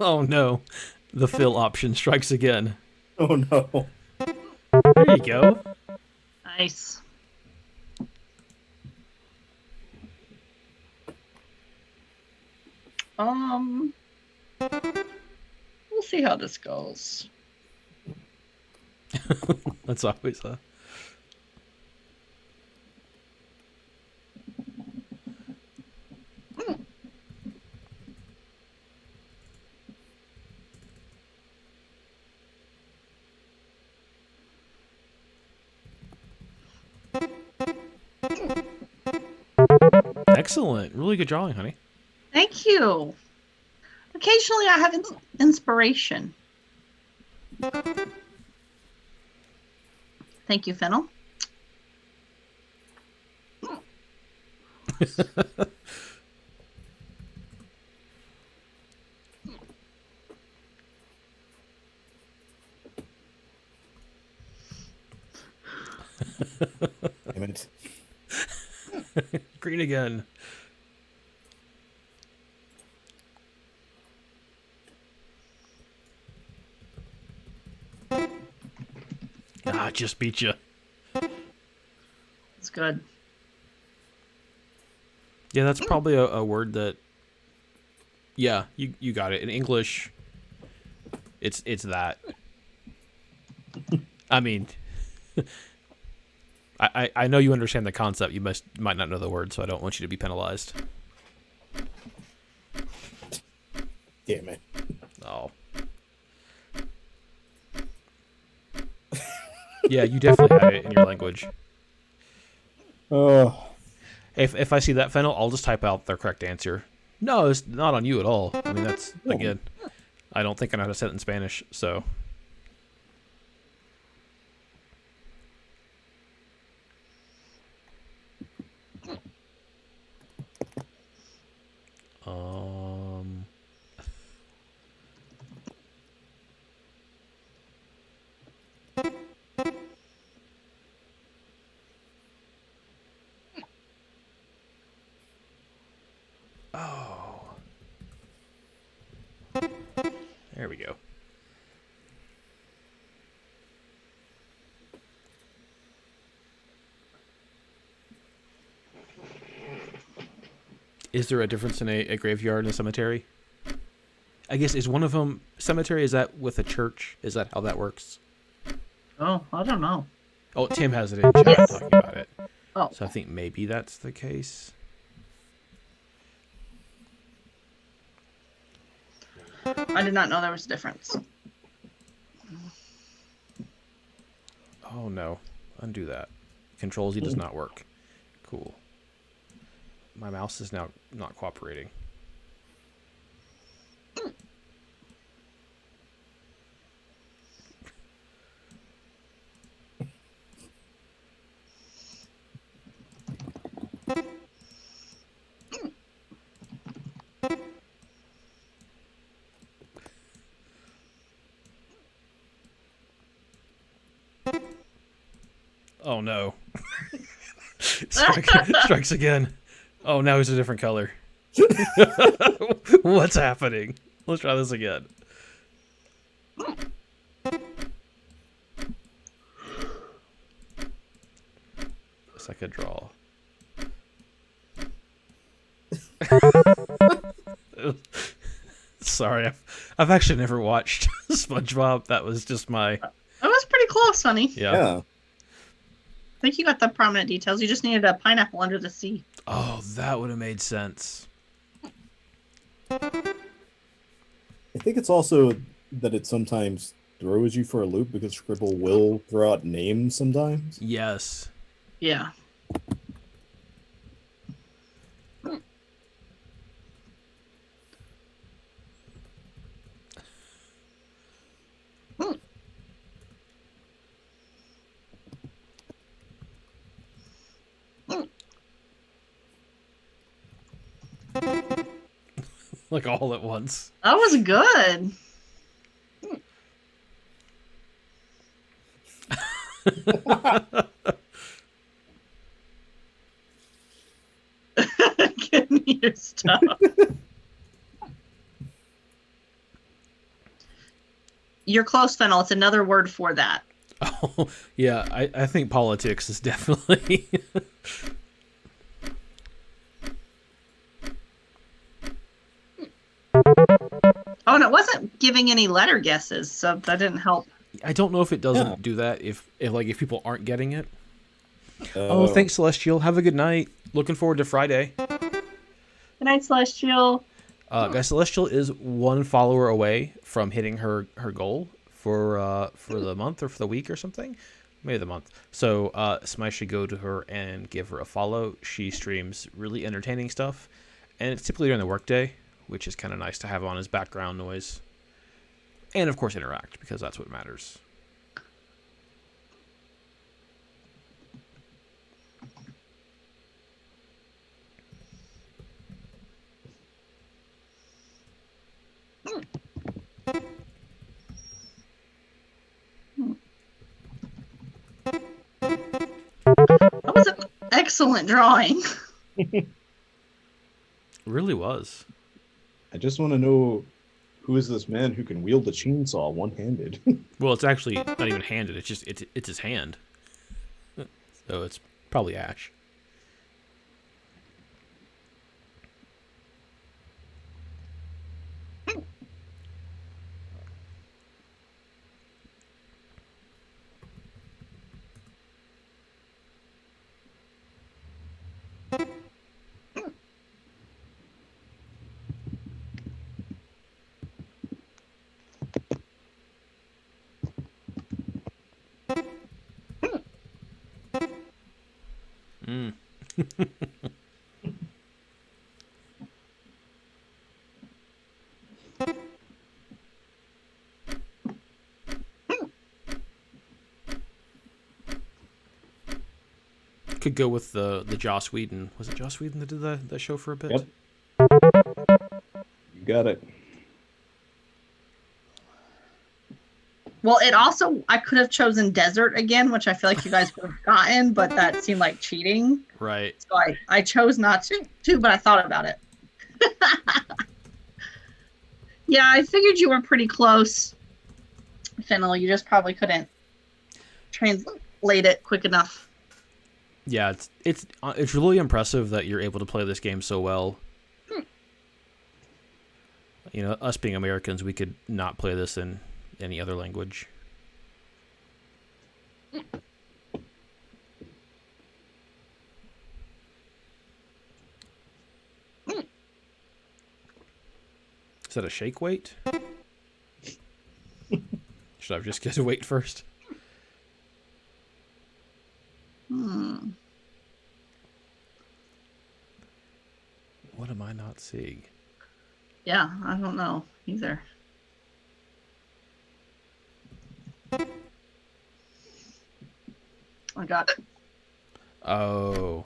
Oh no. The fill option strikes again. Oh no. There you go. Nice. We'll see how this goes. That's always a... Excellent. Really good drawing, honey. Thank you. Occasionally I have inspiration. Thank you, Fennel. Damn it. Green again. Ah, just beat you. It's good. Yeah, that's probably a word that... Yeah, you got it. In English, it's that. I mean... I know you understand the concept. You might not know the word, so I don't want you to be penalized. Damn it. Oh. Yeah, you definitely had it in your language. Oh. If I see that, Fennel, I'll just type out their correct answer. No, it's not on you at all. I mean, that's, again, I don't think I know how to say it in Spanish, so... Um... Oh. There we go. Is there a difference in a graveyard and a cemetery? I guess, is one of them cemetery? Is that with a church? Is that how that works? Oh, I don't know. Oh, Tim has it in chat Yes. talking about it. Oh, So I think maybe that's the case. I did not know there was a difference. Oh no. Undo that. Control Z does not work. Cool. My mouse is now not cooperating. Oh no. Strikes again. Oh, now he's a different color. What's happening? Let's try this again. Second draw. Sorry, I've actually never watched SpongeBob. That was just my... That was pretty close, honey. Yeah. I think you got the prominent details. You just needed a pineapple under the sea. Oh, that would have made sense. I think it's also that it sometimes throws you for a loop because Scribble will throw out names sometimes. Yes. Yeah. Like all at once. That was good. Give me your stuff. You're close, Fennel. It's another word for that. Oh, yeah, I think politics is definitely... Oh, and it wasn't giving any letter guesses, so that didn't help. I don't know if it doesn't Yeah. do that if people aren't getting it. Oh, thanks, Celestial. Have a good night. Looking forward to Friday. Good night, Celestial. Guys, Celestial is one follower away from hitting her goal for the month or for the week or something. Maybe the month. So somebody should go to her and give her a follow. She streams really entertaining stuff, and it's typically during the workday, which is kind of nice to have on as background noise. And, of course, interact, because that's what matters. That was an excellent drawing. It really was. I just want to know, who is this man who can wield a chainsaw one-handed? Well, it's actually not even handed. It's just it's his hand. So it's probably Ash. Mm. Could go with the Joss Whedon. Was it Joss Whedon that did that show for a bit? Yep. You got it. Well, it also, I could have chosen desert again, which I feel like you guys would have gotten, but that seemed like cheating. Right. So I chose not to, but I thought about it. Yeah, I figured you were pretty close, Fennel. You just probably couldn't translate it quick enough. Yeah, it's really impressive that you're able to play this game so well. You know, us being Americans, we could not play this in any other language. Is that a shake weight? Should I just get to wait first? Hmm. What am I not seeing? Yeah, I don't know either. I got it. Oh.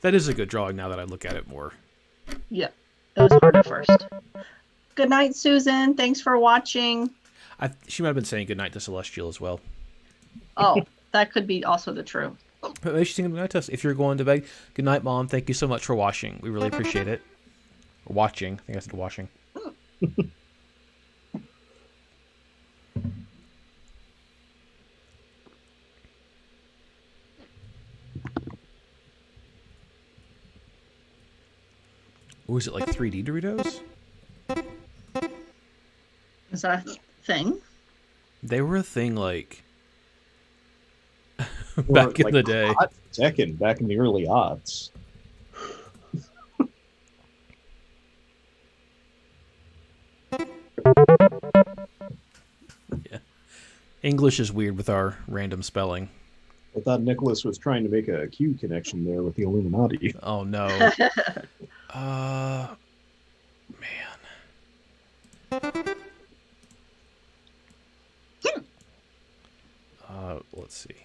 That is a good drawing now that I look at it more. Yeah, it was hard at first. Good night, Susan. Thanks for watching. She might have been saying goodnight to Celestial as well. Oh, that could be also the truth. But maybe she's saying goodnight to us. If you're going to bed, good night, Mom. Thank you so much for watching. We really appreciate it. Or watching. I think I said watching. Oh, is it like 3D Doritos? Is that a thing? They were a thing like Or, back in like, the day. hot Tekken back in the early aughts. Yeah. English is weird with our random spelling. I thought Nicholas was trying to make a Q connection there with the Illuminati. Oh no. Man. Let's see.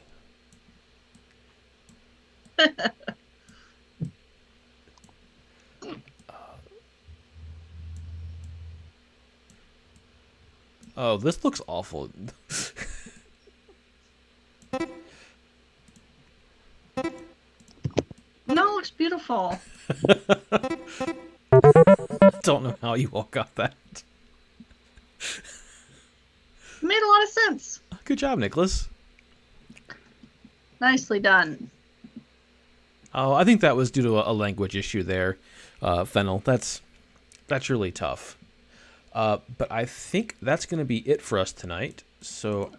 Oh, this looks awful. No, it looks beautiful. Don't know how you all got that. It made a lot of sense. Good job, Nicholas. Nicely done. Oh, I think that was due to a language issue there, Fennel. That's really tough. But I think that's going to be it for us tonight. So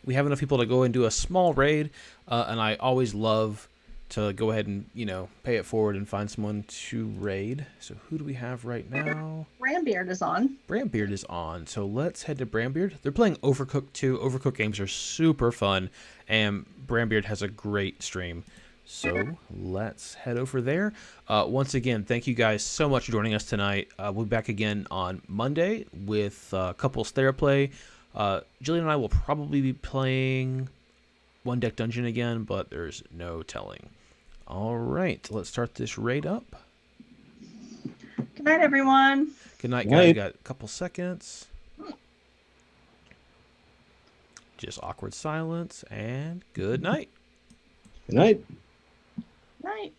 we have enough people to go and do a small raid, and I always love to go ahead and pay it forward and find someone to raid. So who do we have right now? Rambeard is on. Brambeard is on, so let's head to Brambeard. They're playing Overcooked 2. Overcooked games are super fun, and Brambeard has a great stream. So let's head over there. Once again, thank you guys so much for joining us tonight. We'll be back again on Monday with Couples Theraplay. Jillian and I will probably be playing One Deck Dungeon again, but there's no telling. All right, let's start this raid up. Good night, everyone. Good night, Good guys. night. Got a couple seconds. Just awkward silence, and good night. Good night. Night.